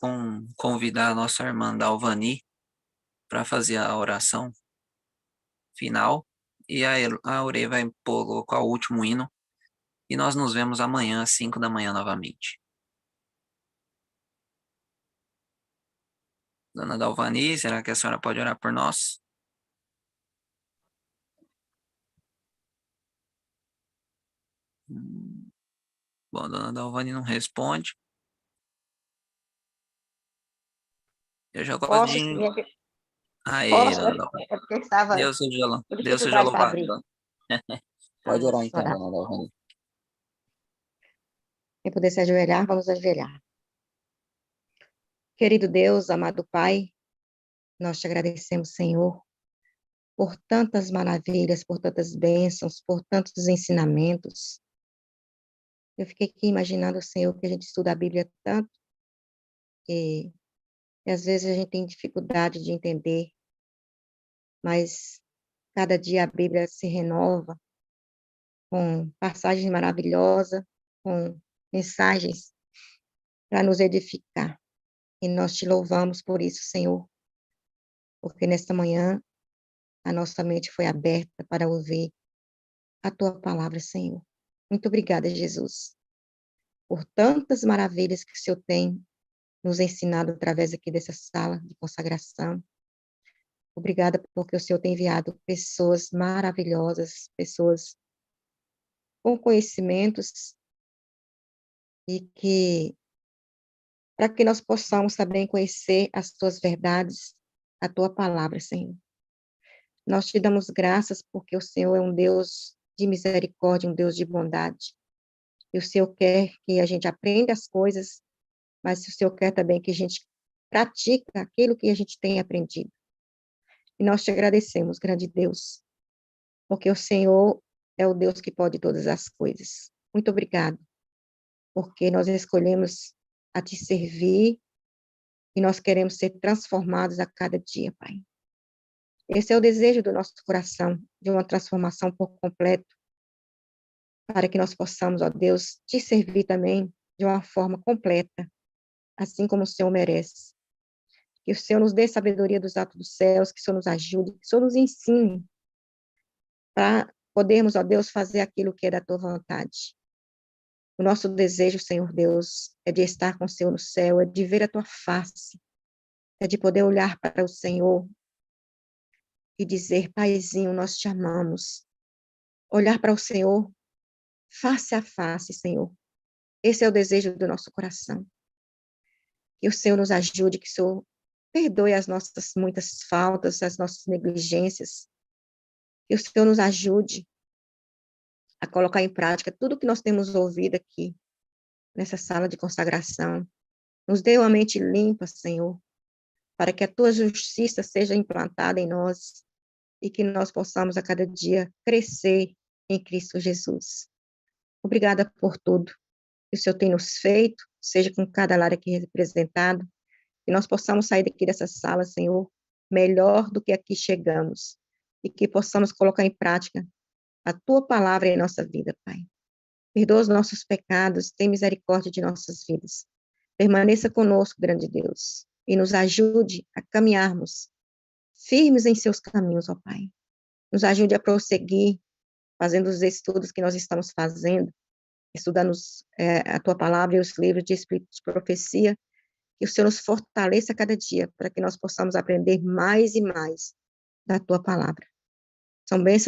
convidar a nossa irmã Dalvani para fazer a oração final. E a Aure vai colocar o último hino. E nós nos vemos amanhã às 5 da manhã novamente. Dona Dalvani, será que a senhora pode orar por nós? Bom, Dona Dalvani não responde. Eu já gosto Posso, de... sim, Aê, posso, Dona Dalvani. é porque eu estava com Deus seja dificuldade para louvado. abrir. Pode orar Vamos então, orar. Dona Dalvani. Quem puder se ajoelhar, vamos ajoelhar. Querido Deus, amado Pai, nós te agradecemos, Senhor, por tantas maravilhas, por tantas bênçãos, por tantos ensinamentos. Eu fiquei aqui imaginando, Senhor, que a gente estuda a Bíblia tanto e às vezes a gente tem dificuldade de entender, mas cada dia a Bíblia se renova com passagens maravilhosas, com mensagens para nos edificar. E nós te louvamos por isso, Senhor, porque nesta manhã a nossa mente foi aberta para ouvir a tua palavra, Senhor. Muito obrigada, Jesus, por tantas maravilhas que o Senhor tem nos ensinado através aqui dessa sala de consagração. Obrigada porque o Senhor tem enviado pessoas maravilhosas, pessoas com conhecimentos e que, para que nós possamos também conhecer as tuas verdades, a tua palavra, Senhor. Nós te damos graças porque o Senhor é um Deus de misericórdia, um Deus de bondade. E o Senhor quer que a gente aprenda as coisas, mas o Senhor quer também que a gente pratique aquilo que a gente tem aprendido. E nós te agradecemos, grande Deus, porque o Senhor é o Deus que pode todas as coisas. Muito obrigado, porque nós escolhemos a te servir e nós queremos ser transformados a cada dia, Pai. Esse é o desejo do nosso coração, de uma transformação por completo, para que nós possamos, ó Deus, te servir também de uma forma completa, assim como o Senhor merece. Que o Senhor nos dê sabedoria dos atos dos céus, que o Senhor nos ajude, que o Senhor nos ensine para podermos, ó Deus, fazer aquilo que é da tua vontade. O nosso desejo, Senhor Deus, é de estar com o Senhor no céu, é de ver a tua face, é de poder olhar para o Senhor e dizer, Paizinho, nós te amamos. Olhar para o Senhor face a face, Senhor. Esse é o desejo do nosso coração. Que o Senhor nos ajude, que o Senhor perdoe as nossas muitas faltas, as nossas negligências. Que o Senhor nos ajude a colocar em prática tudo que nós temos ouvido aqui, nessa sala de consagração. Nos dê uma mente limpa, Senhor, para que a tua justiça seja implantada em nós e que nós possamos a cada dia crescer em Cristo Jesus. Obrigada por tudo que o Senhor tem nos feito, seja com cada lar aqui representado, que nós possamos sair daqui dessa sala, Senhor, melhor do que aqui chegamos, e que possamos colocar em prática a tua palavra em nossa vida, Pai. Perdoa os nossos pecados, tem misericórdia de nossas vidas. Permaneça conosco, grande Deus, e nos ajude a caminharmos firmes em seus caminhos, ó Pai. Nos ajude a prosseguir, fazendo os estudos que nós estamos fazendo, estudando a Tua palavra e os livros de Espírito de Profecia, que o Senhor nos fortaleça a cada dia, para que nós possamos aprender mais e mais da Tua palavra. São bênçãos